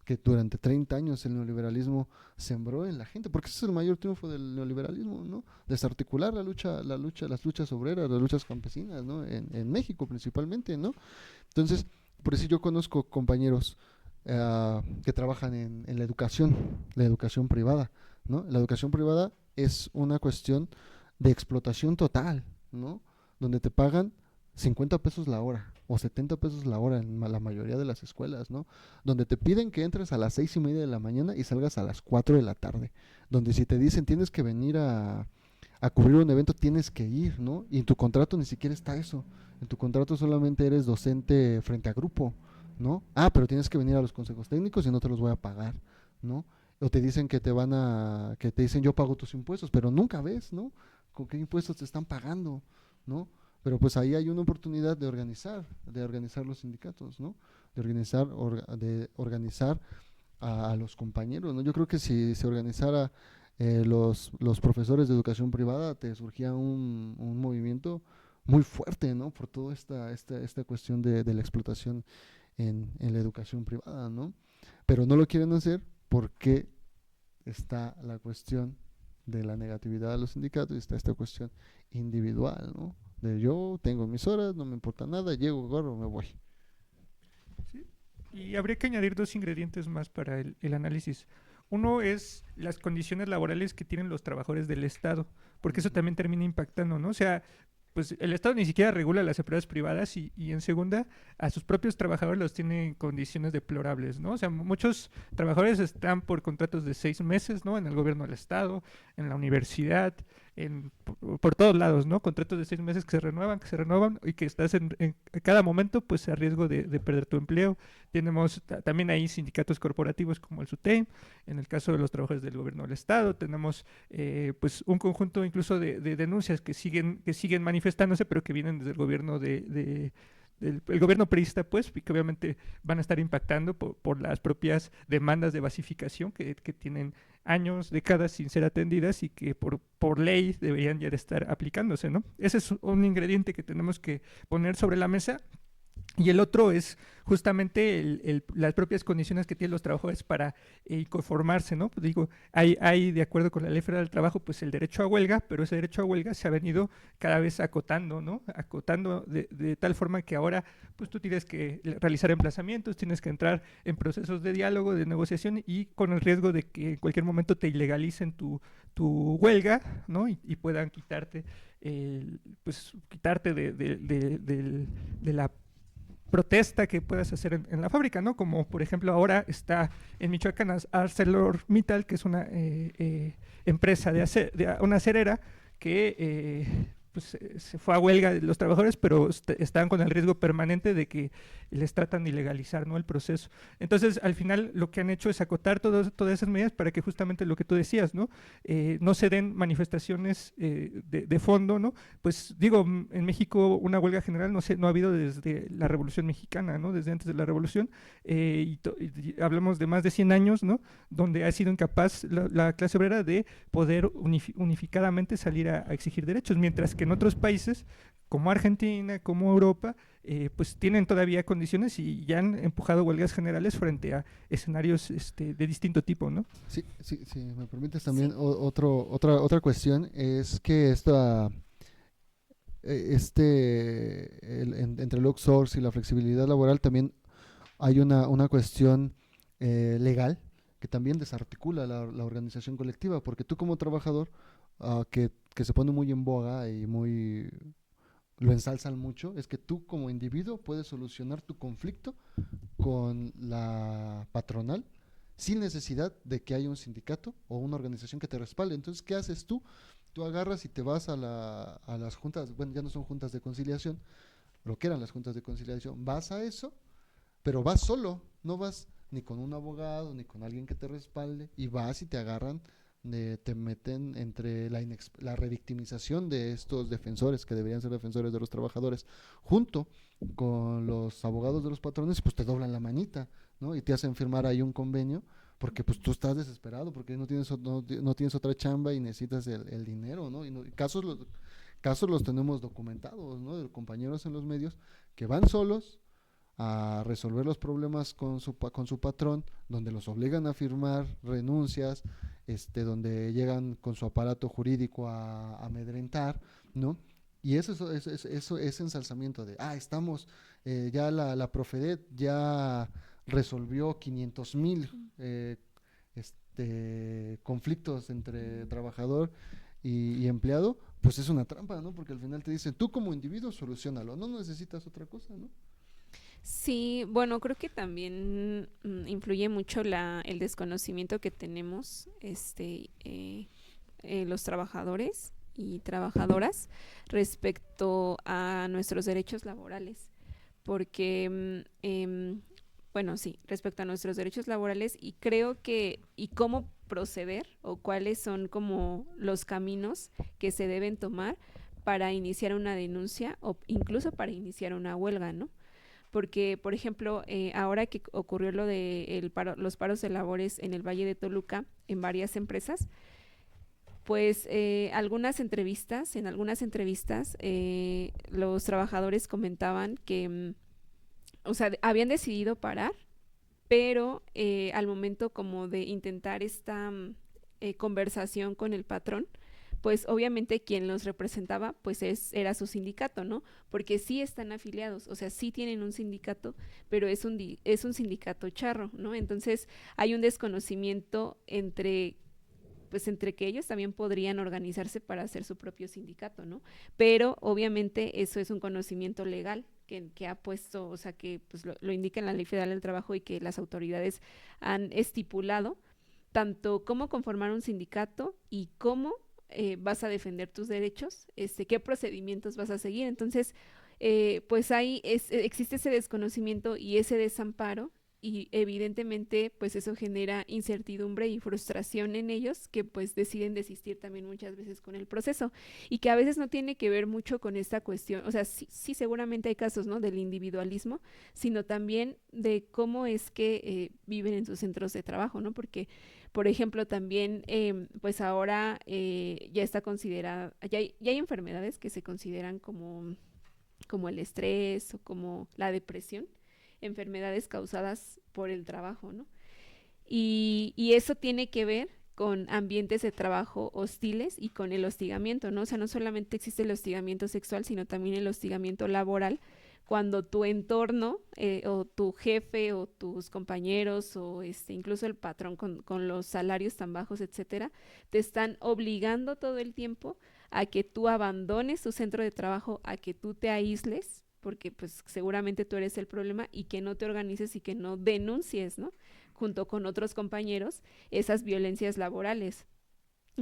que durante 30 años el neoliberalismo sembró en la gente, porque ese es el mayor triunfo del neoliberalismo, ¿no? Desarticular las luchas obreras, las luchas campesinas, ¿no? En México principalmente, ¿no? Entonces, por eso yo conozco compañeros que trabajan en la educación privada, ¿no? La educación privada es una cuestión de explotación total, ¿no? Donde te pagan 50 pesos la hora o 70 pesos la hora en la mayoría de las escuelas, ¿no? Donde te piden que entres a las 6:30 de la mañana y salgas a las 4 de la tarde. Donde si te dicen tienes que venir a cubrir un evento, tienes que ir, ¿no? Y en tu contrato ni siquiera está eso. En tu contrato solamente eres docente frente a grupo, ¿no? Ah, pero tienes que venir a los consejos técnicos y no te los voy a pagar, ¿no? O te dicen que te dicen yo pago tus impuestos, pero nunca ves, ¿no? Con qué impuestos te están pagando, ¿no? Pero pues ahí hay una oportunidad de organizar los sindicatos, ¿no? De organizar a los compañeros, ¿no? Yo creo que si se organizara los profesores de educación privada, te surgía un movimiento muy fuerte, ¿no? Por toda esta cuestión de la explotación en la educación privada, ¿no? Pero no lo quieren hacer porque está la cuestión de la negatividad de los sindicatos y está esta cuestión individual, ¿no? De yo tengo mis horas, no me importa nada, llego, agarro, me voy. Sí. Y habría que añadir dos ingredientes más para el análisis. Uno es las condiciones laborales que tienen los trabajadores del Estado, porque eso también termina impactando, ¿no? O sea, pues el Estado ni siquiera regula las empresas privadas y en segunda, a sus propios trabajadores los tiene en condiciones deplorables, ¿no? O sea, muchos trabajadores están por contratos de 6 meses, ¿no? En el gobierno del Estado, en la universidad, por todos lados, ¿no? Contratos de 6 meses que se renuevan y que estás en cada momento, pues, a riesgo de perder tu empleo. Tenemos también ahí sindicatos corporativos como el SUTEM, en el caso de los trabajadores del gobierno del Estado, tenemos pues un conjunto incluso de denuncias que siguen manifestándose, pero que vienen desde el gobierno el gobierno priista, pues, y que obviamente van a estar impactando por las propias demandas de basificación que tienen años, décadas sin ser atendidas y que por ley deberían ya de estar aplicándose, ¿no? Ese es un ingrediente que tenemos que poner sobre la mesa. Y el otro es justamente las propias condiciones que tienen los trabajadores para conformarse, ¿no? Pues digo, hay, de acuerdo con la Ley Federal del Trabajo, pues el derecho a huelga, pero ese derecho a huelga se ha venido cada vez acotando, ¿no? Acotando de tal forma que ahora, pues tú tienes que realizar emplazamientos, tienes que entrar en procesos de diálogo, de negociación y con el riesgo de que en cualquier momento te ilegalicen tu huelga, ¿no? Y puedan quitarte, pues quitarte de la protesta que puedas hacer en la fábrica, ¿no? Como por ejemplo ahora está en Michoacán ArcelorMittal, que es una empresa una acerera que pues, se fue a huelga de los trabajadores, pero están con el riesgo permanente de que les tratan de ilegalizar, ¿no? El proceso. Entonces, al final, lo que han hecho es acotar todas esas medidas para que justamente lo que tú decías, ¿no? No se den manifestaciones de fondo, ¿no? Pues digo, en México una huelga general no ha habido desde la Revolución Mexicana, ¿no? Desde antes de la Revolución, y hablamos de más de 100 años, ¿no? Donde ha sido incapaz la clase obrera de poder unificadamente salir a exigir derechos, mientras que en otros países, como Argentina, como Europa, pues tienen todavía condiciones y ya han empujado huelgas generales frente a escenarios de distinto tipo, ¿no? Sí, me permites también otra cuestión es que entre el outsource y la flexibilidad laboral también hay una cuestión legal que también desarticula la organización colectiva, porque tú como trabajador, que se pone muy en boga y lo ensalzan mucho, es que tú como individuo puedes solucionar tu conflicto con la patronal sin necesidad de que haya un sindicato o una organización que te respalde. Entonces, ¿qué haces tú? Tú agarras y te vas a las juntas, bueno, ya no son juntas de conciliación, lo que eran las juntas de conciliación, vas a eso, pero vas solo, no vas ni con un abogado, ni con alguien que te respalde, y vas y te agarran, te meten entre la revictimización de estos defensores que deberían ser defensores de los trabajadores junto con los abogados de los patrones, pues te doblan la manita, ¿no? Y te hacen firmar ahí un convenio porque pues tú estás desesperado porque no tienes otra chamba y necesitas el dinero, ¿no? Y casos los tenemos documentados, ¿no? De compañeros en los medios que van solos a resolver los problemas con con su patrón, donde los obligan a firmar renuncias, donde llegan con su aparato jurídico a amedrentar, ¿no? Y eso es ensalzamiento de, estamos, ya la Profedet ya resolvió 500,000 conflictos entre trabajador y empleado, pues es una trampa, ¿no? Porque al final te dicen, tú como individuo solucionalo, no necesitas otra cosa, ¿no? Sí, bueno, creo que también influye mucho el desconocimiento que tenemos los trabajadores y trabajadoras respecto a nuestros derechos laborales, porque, bueno, sí, respecto a nuestros derechos laborales y creo que, y cómo proceder o cuáles son como los caminos que se deben tomar para iniciar una denuncia o incluso para iniciar una huelga, ¿no? Porque, por ejemplo, ahora que ocurrió lo de los paros de labores en el Valle de Toluca, en varias empresas, pues en algunas entrevistas, los trabajadores comentaban que, o sea, habían decidido parar, pero al momento como de intentar esta conversación con el patrón, pues obviamente quien los representaba pues era su sindicato, ¿no? Porque sí están afiliados, o sea, sí tienen un sindicato, pero es un sindicato charro, ¿no? Entonces hay un desconocimiento entre que ellos también podrían organizarse para hacer su propio sindicato, ¿no? Pero obviamente eso es un conocimiento legal que ha puesto, o sea, que pues lo indica en la Ley Federal del Trabajo y que las autoridades han estipulado, tanto cómo conformar un sindicato y cómo vas a defender tus derechos, qué procedimientos vas a seguir. Entonces, pues ahí existe ese desconocimiento y ese desamparo y evidentemente pues eso genera incertidumbre y frustración en ellos que pues deciden desistir también muchas veces con el proceso y que a veces no tiene que ver mucho con esta cuestión, o sea, sí seguramente hay casos, ¿no? Del individualismo, sino también de cómo es que viven en sus centros de trabajo, ¿no? Porque por ejemplo, también, pues ahora ya está considerada, ya hay enfermedades que se consideran como el estrés o como la depresión, enfermedades causadas por el trabajo, ¿no? Y eso tiene que ver con ambientes de trabajo hostiles y con el hostigamiento, ¿no? O sea, no solamente existe el hostigamiento sexual, sino también el hostigamiento laboral, cuando tu entorno o tu jefe o tus compañeros o incluso el patrón con los salarios tan bajos, etcétera, te están obligando todo el tiempo a que tú abandones tu centro de trabajo, a que tú te aísles, porque pues seguramente tú eres el problema y que no te organices y que no denuncies, ¿no? Junto con otros compañeros esas violencias laborales.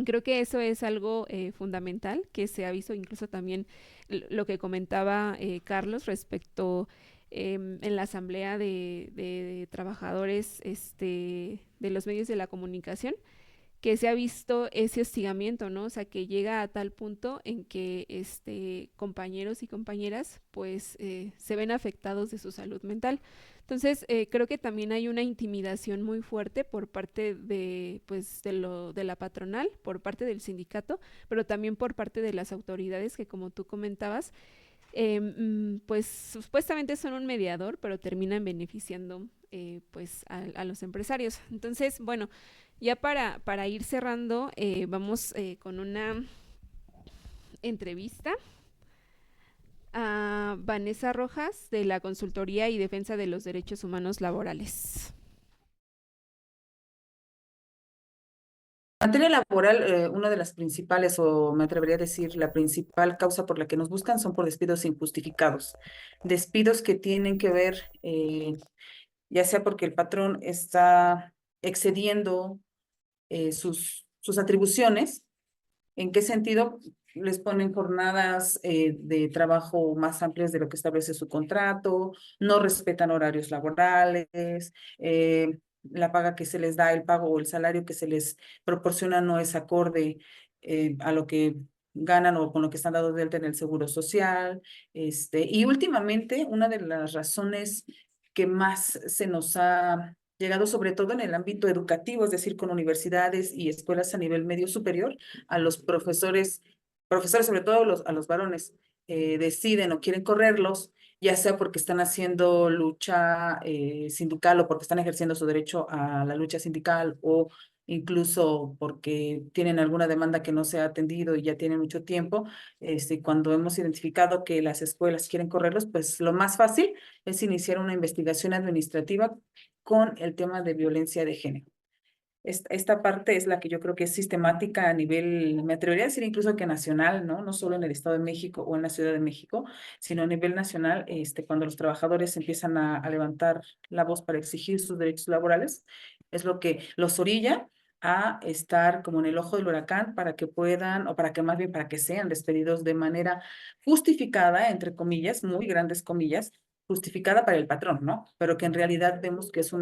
Creo que eso es algo fundamental que se ha visto incluso también lo que comentaba Carlos respecto en la asamblea de trabajadores de los medios de la comunicación, que se ha visto ese hostigamiento, ¿no? O sea, que llega a tal punto en que compañeros y compañeras pues se ven afectados de su salud mental. Entonces, creo que también hay una intimidación muy fuerte por parte de la patronal, por parte del sindicato, pero también por parte de las autoridades que, como tú comentabas, pues supuestamente son un mediador, pero terminan beneficiando pues a los empresarios. Entonces, bueno, ya para ir cerrando, vamos con una entrevista a Vanessa Rojas de la Consultoría y Defensa de los Derechos Humanos Laborales. En materia laboral, una de las principales, o me atrevería a decir, la principal causa por la que nos buscan son por despidos injustificados. Despidos que tienen que ver, ya sea porque el patrón está excediendo sus atribuciones. ¿En qué sentido? Les ponen jornadas de trabajo más amplias de lo que establece su contrato, no respetan horarios laborales, la paga que se les da, el pago o el salario que se les proporciona no es acorde a lo que ganan o con lo que están dados de alta en el Seguro Social. Y últimamente, una de las razones que más se nos ha llegado, sobre todo en el ámbito educativo, es decir, con universidades y escuelas a nivel medio superior, a los profesores profesores, sobre todo a los varones, deciden o quieren correrlos, ya sea porque están haciendo lucha sindical o porque están ejerciendo su derecho a la lucha sindical o incluso porque tienen alguna demanda que no se ha atendido y ya tienen mucho tiempo, cuando hemos identificado que las escuelas quieren correrlos, pues lo más fácil es iniciar una investigación administrativa con el tema de violencia de género. Esta parte es la que yo creo que es sistemática a nivel, me atrevería a decir incluso que nacional, ¿no? No solo en el Estado de México o en la Ciudad de México, sino a nivel nacional, cuando los trabajadores empiezan a levantar la voz para exigir sus derechos laborales, es lo que los orilla a estar como en el ojo del huracán para que puedan, o para que más bien para que sean despedidos de manera justificada, entre comillas, muy grandes comillas, justificada para el patrón, ¿no? Pero que en realidad vemos que es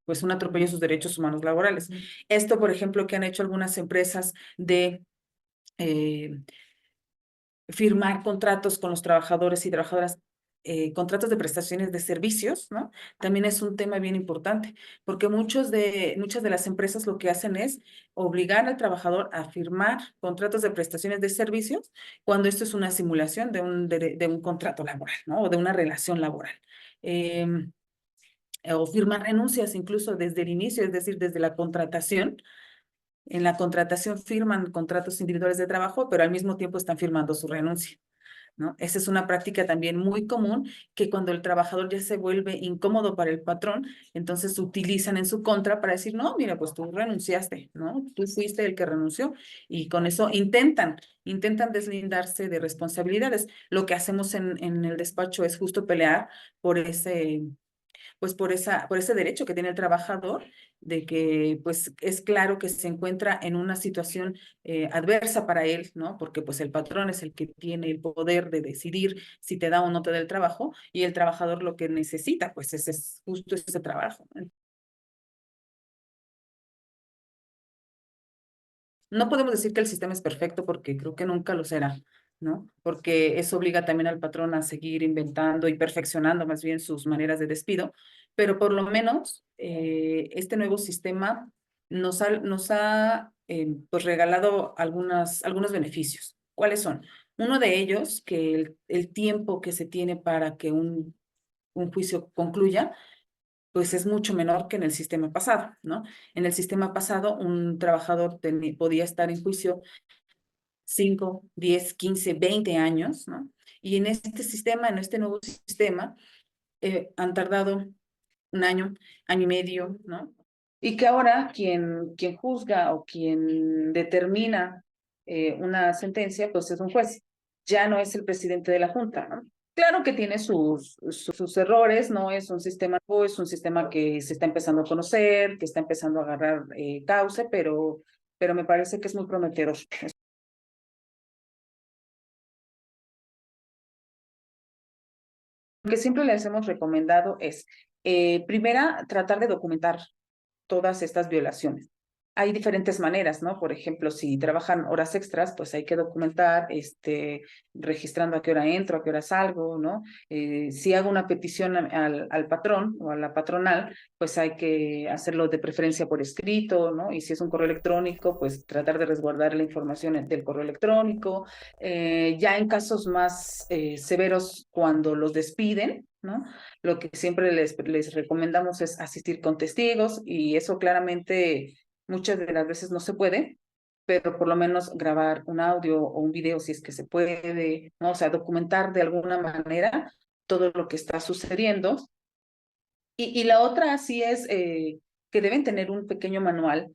pues un atropello a sus derechos humanos laborales. Esto, por ejemplo, que han hecho algunas empresas de firmar contratos con los trabajadores y trabajadoras, contratos de prestaciones de servicios, ¿no? También es un tema bien importante, porque muchas de las empresas lo que hacen es obligar al trabajador a firmar contratos de prestaciones de servicios cuando esto es una simulación de un contrato laboral, ¿no? O de una relación laboral. O firmar renuncias incluso desde el inicio, es decir, desde la contratación. En la contratación firman contratos individuales de trabajo, pero al mismo tiempo están firmando su renuncia, ¿no? Esa es una práctica también muy común, que cuando el trabajador ya se vuelve incómodo para el patrón, entonces utilizan en su contra para decir, no, mira, pues tú renunciaste, ¿no? Tú fuiste el que renunció, y con eso intentan deslindarse de responsabilidades. Lo que hacemos en el despacho es justo pelear por pues por ese derecho que tiene el trabajador, de que pues es claro que se encuentra en una situación adversa para él, ¿no? Porque pues el patrón es el que tiene el poder de decidir si te da o no te da el trabajo, y el trabajador lo que necesita pues es justo ese trabajo. No podemos decir que el sistema es perfecto porque creo que nunca lo será, ¿no? Porque eso obliga también al patrón a seguir inventando y perfeccionando más bien sus maneras de despido, pero por lo menos este nuevo sistema nos ha pues regalado algunos beneficios. ¿Cuáles son? Uno de ellos, que el tiempo que se tiene para que un juicio concluya, pues es mucho menor que en el sistema pasado, ¿no? En el sistema pasado, un trabajador podía estar en juicio 5, 10, 15, 20 años, ¿no? Y en este sistema, en este nuevo sistema, han tardado un año, año y medio, ¿no? Y que ahora quien juzga o quien determina una sentencia, pues es un juez, ya no es el presidente de la Junta, ¿no? Claro que tiene sus errores, no es un sistema nuevo, es un sistema que se está empezando a conocer, que está empezando a agarrar cauce, pero me parece que es muy prometedor. Lo que siempre les hemos recomendado es, primera, tratar de documentar todas estas violaciones. Hay diferentes maneras, ¿no? Por ejemplo, si trabajan horas extras, pues hay que documentar, registrando a qué hora entro, a qué hora salgo, ¿no? Si hago una petición al patrón o a la patronal, pues hay que hacerlo de preferencia por escrito, ¿no? Y si es un correo electrónico, pues tratar de resguardar la información del correo electrónico. Ya en casos más severos, cuando los despiden, ¿no? Lo que siempre les recomendamos es asistir con testigos, y eso claramente muchas de las veces no se puede, pero por lo menos grabar un audio o un video si es que se puede, ¿no? O sea, documentar de alguna manera todo lo que está sucediendo. Y la otra sí es que deben tener un pequeño manual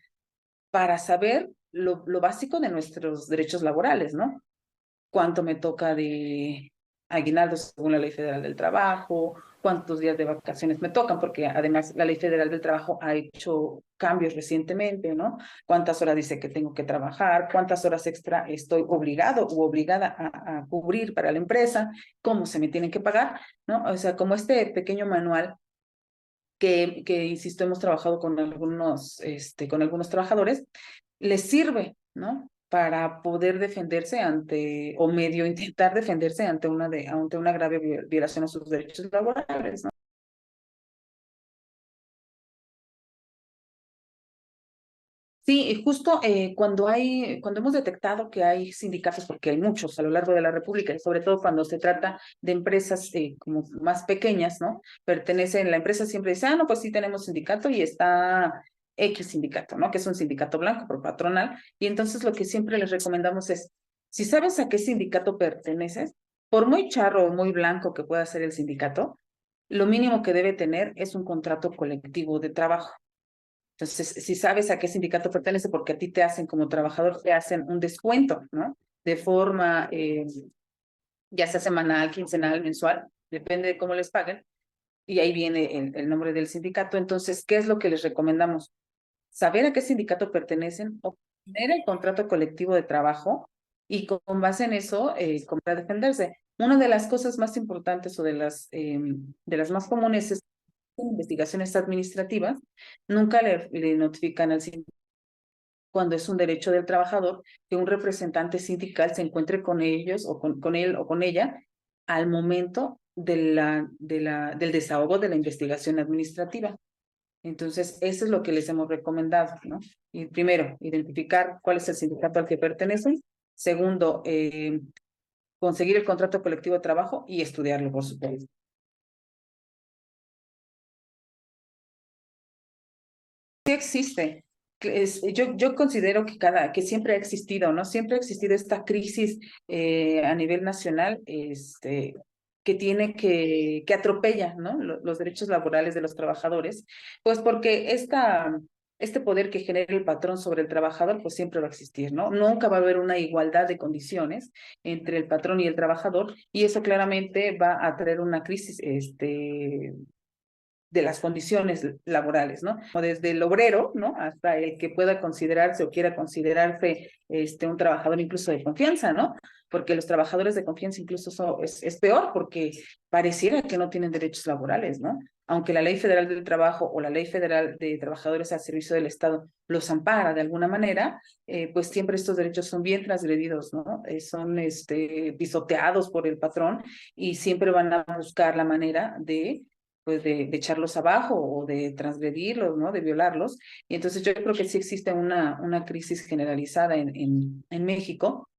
para saber lo básico de nuestros derechos laborales, ¿no? Cuánto me toca de aguinaldo según la Ley Federal del Trabajo, cuántos días de vacaciones me tocan, porque además la Ley Federal del Trabajo ha hecho cambios recientemente, ¿no? Cuántas horas dice que tengo que trabajar, cuántas horas extra estoy obligado u obligada a cubrir para la empresa, cómo se me tienen que pagar, ¿no? O sea, como este pequeño manual que insisto, hemos trabajado con algunos trabajadores, les sirve, ¿no? Para poder defenderse o medio intentar defenderse ante una grave violación a sus derechos laborales, ¿no? Sí, y justo cuando hemos detectado que hay sindicatos, porque hay muchos a lo largo de la República, y sobre todo cuando se trata de empresas como más pequeñas, ¿no? La empresa siempre dice, no, pues sí tenemos sindicato y está X sindicato, ¿no? Que es un sindicato blanco por patronal. Y entonces lo que siempre les recomendamos es, si sabes a qué sindicato perteneces, por muy charro o muy blanco que pueda ser el sindicato, lo mínimo que debe tener es un contrato colectivo de trabajo. Entonces, si sabes a qué sindicato pertenece, porque a ti te hacen como trabajador, te hacen un descuento, ¿no? De forma, ya sea semanal, quincenal, mensual, depende de cómo les paguen, y ahí viene el nombre del sindicato. Entonces, ¿qué es lo que les recomendamos? Saber a qué sindicato pertenecen, obtener el contrato colectivo de trabajo y con base en eso, para defenderse. Una de las cosas más importantes o de las más comunes es investigaciones administrativas, nunca le notifican al sindicato cuando es un derecho del trabajador que un representante sindical se encuentre con ellos o con él o con ella al momento del desahogo de la investigación administrativa. Entonces, eso es lo que les hemos recomendado, ¿no? Y primero, identificar cuál es el sindicato al que pertenecen. Segundo, conseguir el contrato colectivo de trabajo y estudiarlo, por supuesto. Sí existe. Yo considero que siempre ha existido, ¿no? Siempre ha existido esta crisis a nivel nacional, que atropella, ¿no? Los derechos laborales de los trabajadores, pues porque este poder que genera el patrón sobre el trabajador, pues siempre va a existir, ¿no? Nunca va a haber una igualdad de condiciones entre el patrón y el trabajador, y eso claramente va a traer una crisis, de las condiciones laborales, ¿no? O desde el obrero, ¿no? Hasta el que pueda considerarse o quiera considerarse un trabajador incluso de confianza, ¿no? Porque los trabajadores de confianza incluso es peor porque pareciera que no tienen derechos laborales, ¿no? Aunque la Ley Federal del Trabajo o la Ley Federal de Trabajadores al Servicio del Estado los ampara de alguna manera, pues siempre estos derechos son bien transgredidos, ¿no? Son pisoteados por el patrón y siempre van a buscar la manera de pues de echarlos abajo o de transgredirlos, ¿no? De violarlos. Y entonces yo creo que sí existe una crisis generalizada en México.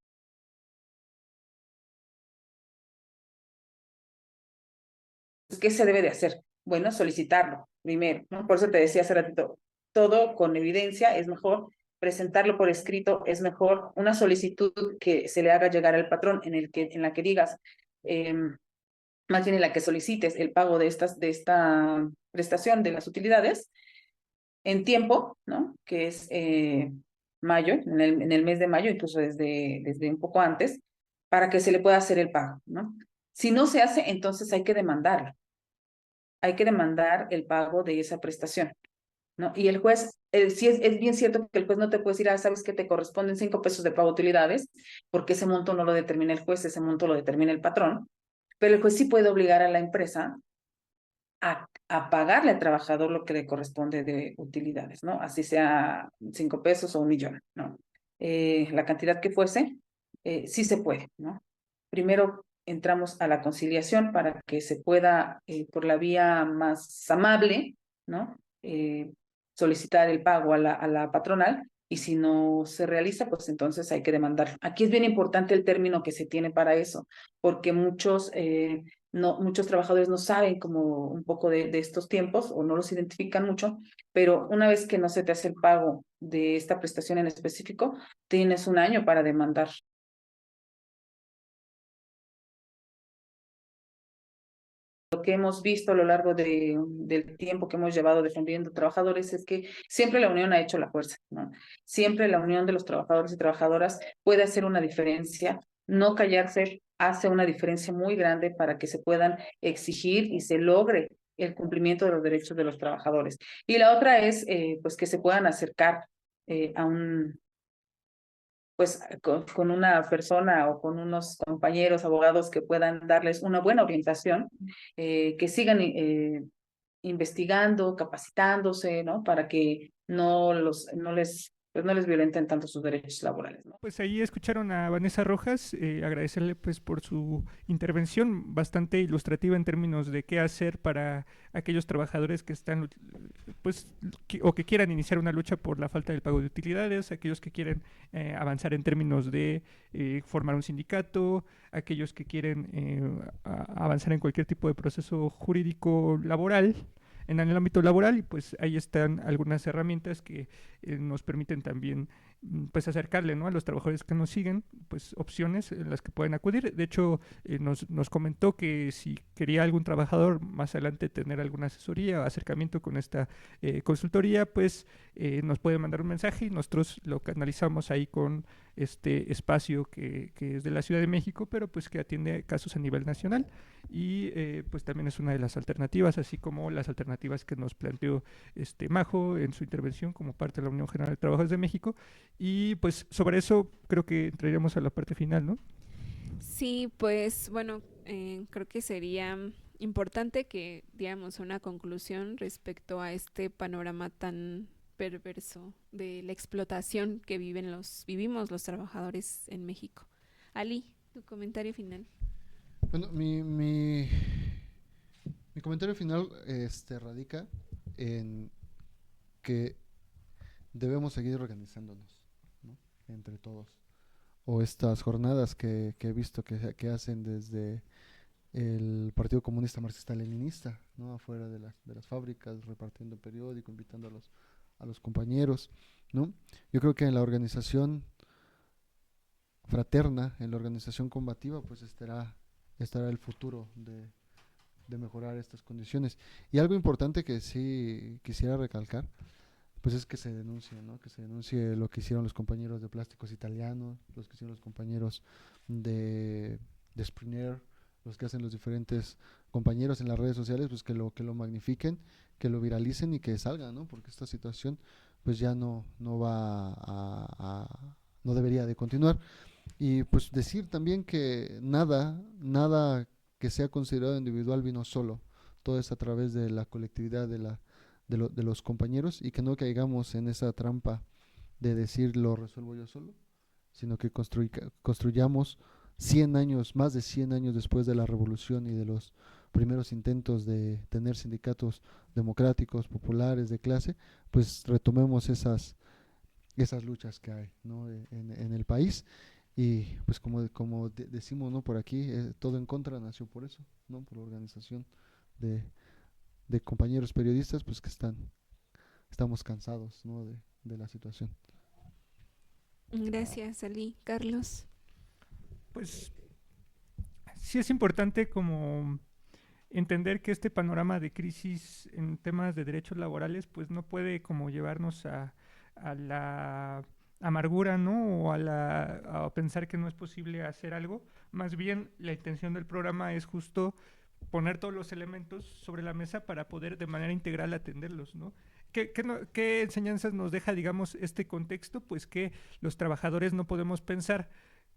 ¿Qué se debe de hacer? Bueno, solicitarlo primero, ¿no? Por eso te decía hace ratito, todo con evidencia es mejor, presentarlo por escrito es mejor, una solicitud que se le haga llegar al patrón en la que digas, más bien en la que solicites el pago de esta prestación de las utilidades en tiempo, ¿no? Que es mayo, en el mes de mayo, incluso desde un poco antes, para que se le pueda hacer el pago, ¿no? Si no se hace, entonces hay que demandarlo. Hay que demandar el pago de esa prestación, ¿no? Y el juez, sí es bien cierto que el juez no te puede decir, sabes que te corresponden 5 pesos de pago de utilidades, porque ese monto no lo determina el juez, ese monto lo determina el patrón, pero el juez sí puede obligar a la empresa a pagarle al trabajador lo que le corresponde de utilidades, ¿no? Así sea 5 pesos o 1 millón, ¿no? La cantidad que fuese, sí se puede, ¿no? Primero entramos a la conciliación para que se pueda, por la vía más amable, ¿no? Solicitar el pago a la patronal, y si no se realiza, pues entonces hay que demandar. Aquí es bien importante el término que se tiene para eso, porque muchos trabajadores no saben como un poco de estos tiempos o no los identifican mucho, pero una vez que no se te hace el pago de esta prestación en específico, tienes 1 año para demandar. Lo que hemos visto a lo largo del tiempo que hemos llevado defendiendo trabajadores es que siempre la unión ha hecho la fuerza, ¿no? Siempre la unión de los trabajadores y trabajadoras puede hacer una diferencia. No callarse hace una diferencia muy grande para que se puedan exigir y se logre el cumplimiento de los derechos de los trabajadores. Y la otra es pues que se puedan acercar con una persona o con unos compañeros abogados que puedan darles una buena orientación, que sigan investigando, capacitándose, ¿no? Para que no les pues no les violenten tanto sus derechos laborales, ¿no? Pues ahí escucharon a Vanessa Rojas, agradecerle pues por su intervención bastante ilustrativa en términos de qué hacer para aquellos trabajadores que están pues o que quieran iniciar una lucha por la falta del pago de utilidades, aquellos que quieren avanzar en términos de formar un sindicato, aquellos que quieren avanzar en cualquier tipo de proceso jurídico laboral en el ámbito laboral, y pues ahí están algunas herramientas que nos permiten también pues acercarle, ¿no?, a los trabajadores que nos siguen pues opciones en las que pueden acudir. De hecho, nos comentó que si quería algún trabajador más adelante tener alguna asesoría o acercamiento con esta consultoría, pues nos puede mandar un mensaje y nosotros lo canalizamos ahí con este espacio que es de la Ciudad de México, pero pues que atiende casos a nivel nacional, y pues también es una de las alternativas, así como las alternativas que nos planteó Majo en su intervención como parte de la Unión General de Trabajadores de México. Y pues sobre eso creo que entraríamos a la parte final, ¿no? Sí, pues bueno, creo que sería importante que diéramos una conclusión respecto a este panorama tan perverso de la explotación que vivimos los trabajadores en México. Ali, tu comentario final. Bueno, mi comentario final radica en que debemos seguir organizándonos, ¿no?, entre todos. O estas jornadas que he visto que hacen desde el Partido Comunista Marxista-Leninista, ¿no?, afuera de las fábricas, repartiendo periódico, invitando a los compañeros, ¿no? Yo creo que en la organización fraterna, en la organización combativa, pues estará el futuro de mejorar estas condiciones. Y algo importante que sí quisiera recalcar, pues es que se denuncie, ¿no?, que se denuncie lo que hicieron los compañeros de Plásticos Italianos, los que hicieron los compañeros de Springer, los que hacen los diferentes compañeros en las redes sociales, pues que lo magnifiquen, que lo viralicen y que salgan, ¿no?, porque esta situación pues ya no va no debería de continuar. Y pues decir también que nada que sea considerado individual vino solo, todo es a través de la colectividad de los compañeros, y que no caigamos en esa trampa de decir lo resuelvo yo solo, sino que construyamos 100 años, más de 100 años después de la revolución y de los primeros intentos de tener sindicatos democráticos, populares, de clase, pues retomemos esas luchas que hay, ¿no?, en el país. Y pues como decimos, ¿no?, por aquí, todo en contra nació por eso, ¿no?, por la organización de compañeros periodistas, pues que estamos cansados, ¿no?, de la situación. Gracias, Ali. Carlos. Pues sí es importante como entender que este panorama de crisis en temas de derechos laborales pues no puede como llevarnos a la amargura, ¿no?, o a pensar que no es posible hacer algo. Más bien la intención del programa es justo poner todos los elementos sobre la mesa para poder de manera integral atenderlos, ¿no? ¿Qué enseñanzas nos deja, digamos, este contexto? Pues que los trabajadores no podemos pensar,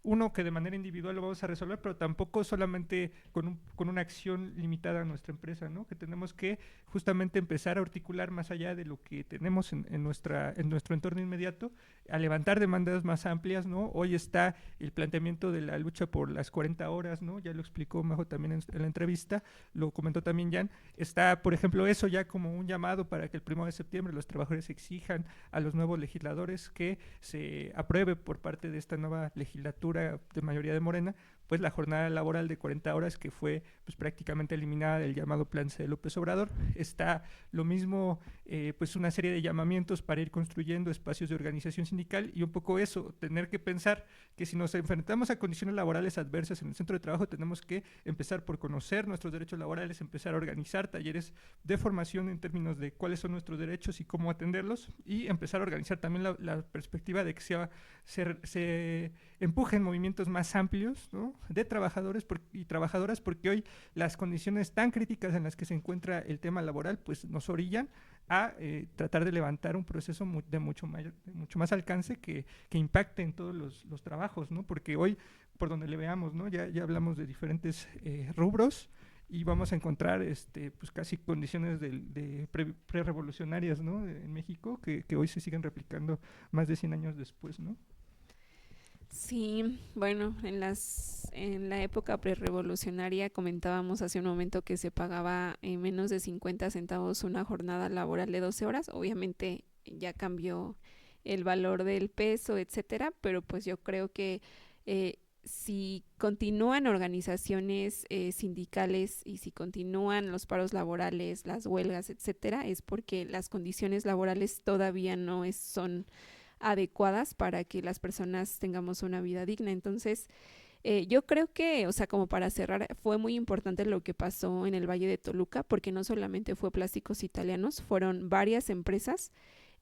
uno, que de manera individual lo vamos a resolver, pero tampoco solamente con una acción limitada a nuestra empresa, ¿no? Que tenemos que justamente empezar a articular más allá de lo que tenemos en nuestro entorno inmediato, a levantar demandas más amplias, ¿no? Hoy está el planteamiento de la lucha por las 40 horas, ¿no? Ya lo explicó Majo también en la entrevista, lo comentó también Jan. Está, por ejemplo, eso ya como un llamado para que el 1 de septiembre los trabajadores exijan a los nuevos legisladores que se apruebe por parte de esta nueva legislatura de mayoría de Morena, pues la jornada laboral de 40 horas que fue pues prácticamente eliminada del llamado Plan C de López Obrador. Está lo mismo, pues una serie de llamamientos para ir construyendo espacios de organización sindical, y un poco eso, tener que pensar que si nos enfrentamos a condiciones laborales adversas en el centro de trabajo, tenemos que empezar por conocer nuestros derechos laborales, empezar a organizar talleres de formación en términos de cuáles son nuestros derechos y cómo atenderlos, y empezar a organizar también la perspectiva de que se empujen movimientos más amplios, ¿no?, de trabajadores y trabajadoras, porque hoy las condiciones tan críticas en las que se encuentra el tema laboral pues nos orillan a tratar de levantar un proceso de mucho más alcance que impacte en todos los trabajos, ¿no? Porque hoy, por donde le veamos, ¿no?, ya hablamos de diferentes rubros, y vamos a encontrar pues casi condiciones pre-revolucionarias, ¿no? En México, que hoy se siguen replicando más de 100 años después, ¿no? Sí, bueno, en la época prerrevolucionaria comentábamos hace un momento que se pagaba en menos de 50 centavos una jornada laboral de 12 horas. Obviamente ya cambió el valor del peso, etcétera, pero pues yo creo que si continúan organizaciones sindicales y si continúan los paros laborales, las huelgas, etcétera, es porque las condiciones laborales todavía no son adecuadas para que las personas tengamos una vida digna. Entonces, yo creo que, o sea, como para cerrar, fue muy importante lo que pasó en el Valle de Toluca, porque no solamente fue Plásticos Italianos, fueron varias empresas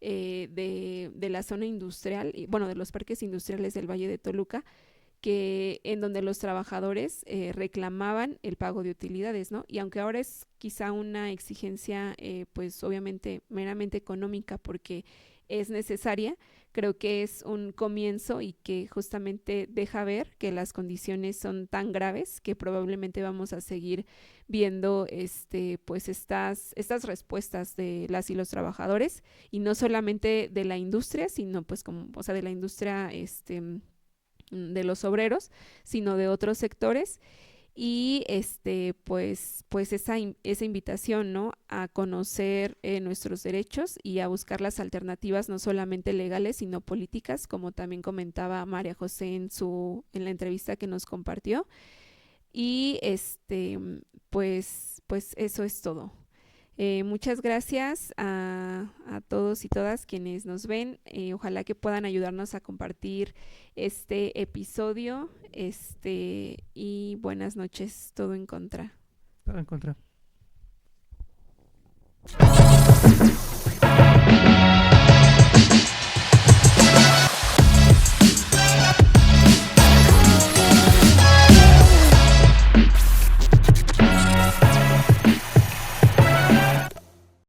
de la zona industrial, y, bueno, de los parques industriales del Valle de Toluca, en donde los trabajadores reclamaban el pago de utilidades, ¿no? Y aunque ahora es quizá una exigencia, pues obviamente meramente económica, porque es necesaria, creo que es un comienzo y que justamente deja ver que las condiciones son tan graves que probablemente vamos a seguir viendo pues estas respuestas de las y los trabajadores, y no solamente de la industria, sino pues como, o sea, de la industria de los obreros, sino de otros sectores. Y pues esa invitación, ¿no?, a conocer nuestros derechos y a buscar las alternativas no solamente legales sino políticas, como también comentaba María José en la entrevista que nos compartió. Y pues eso es todo. Muchas gracias a todos y todas quienes nos ven. Ojalá que puedan ayudarnos a compartir este episodio. Y buenas noches. Todo en contra. Todo en contra.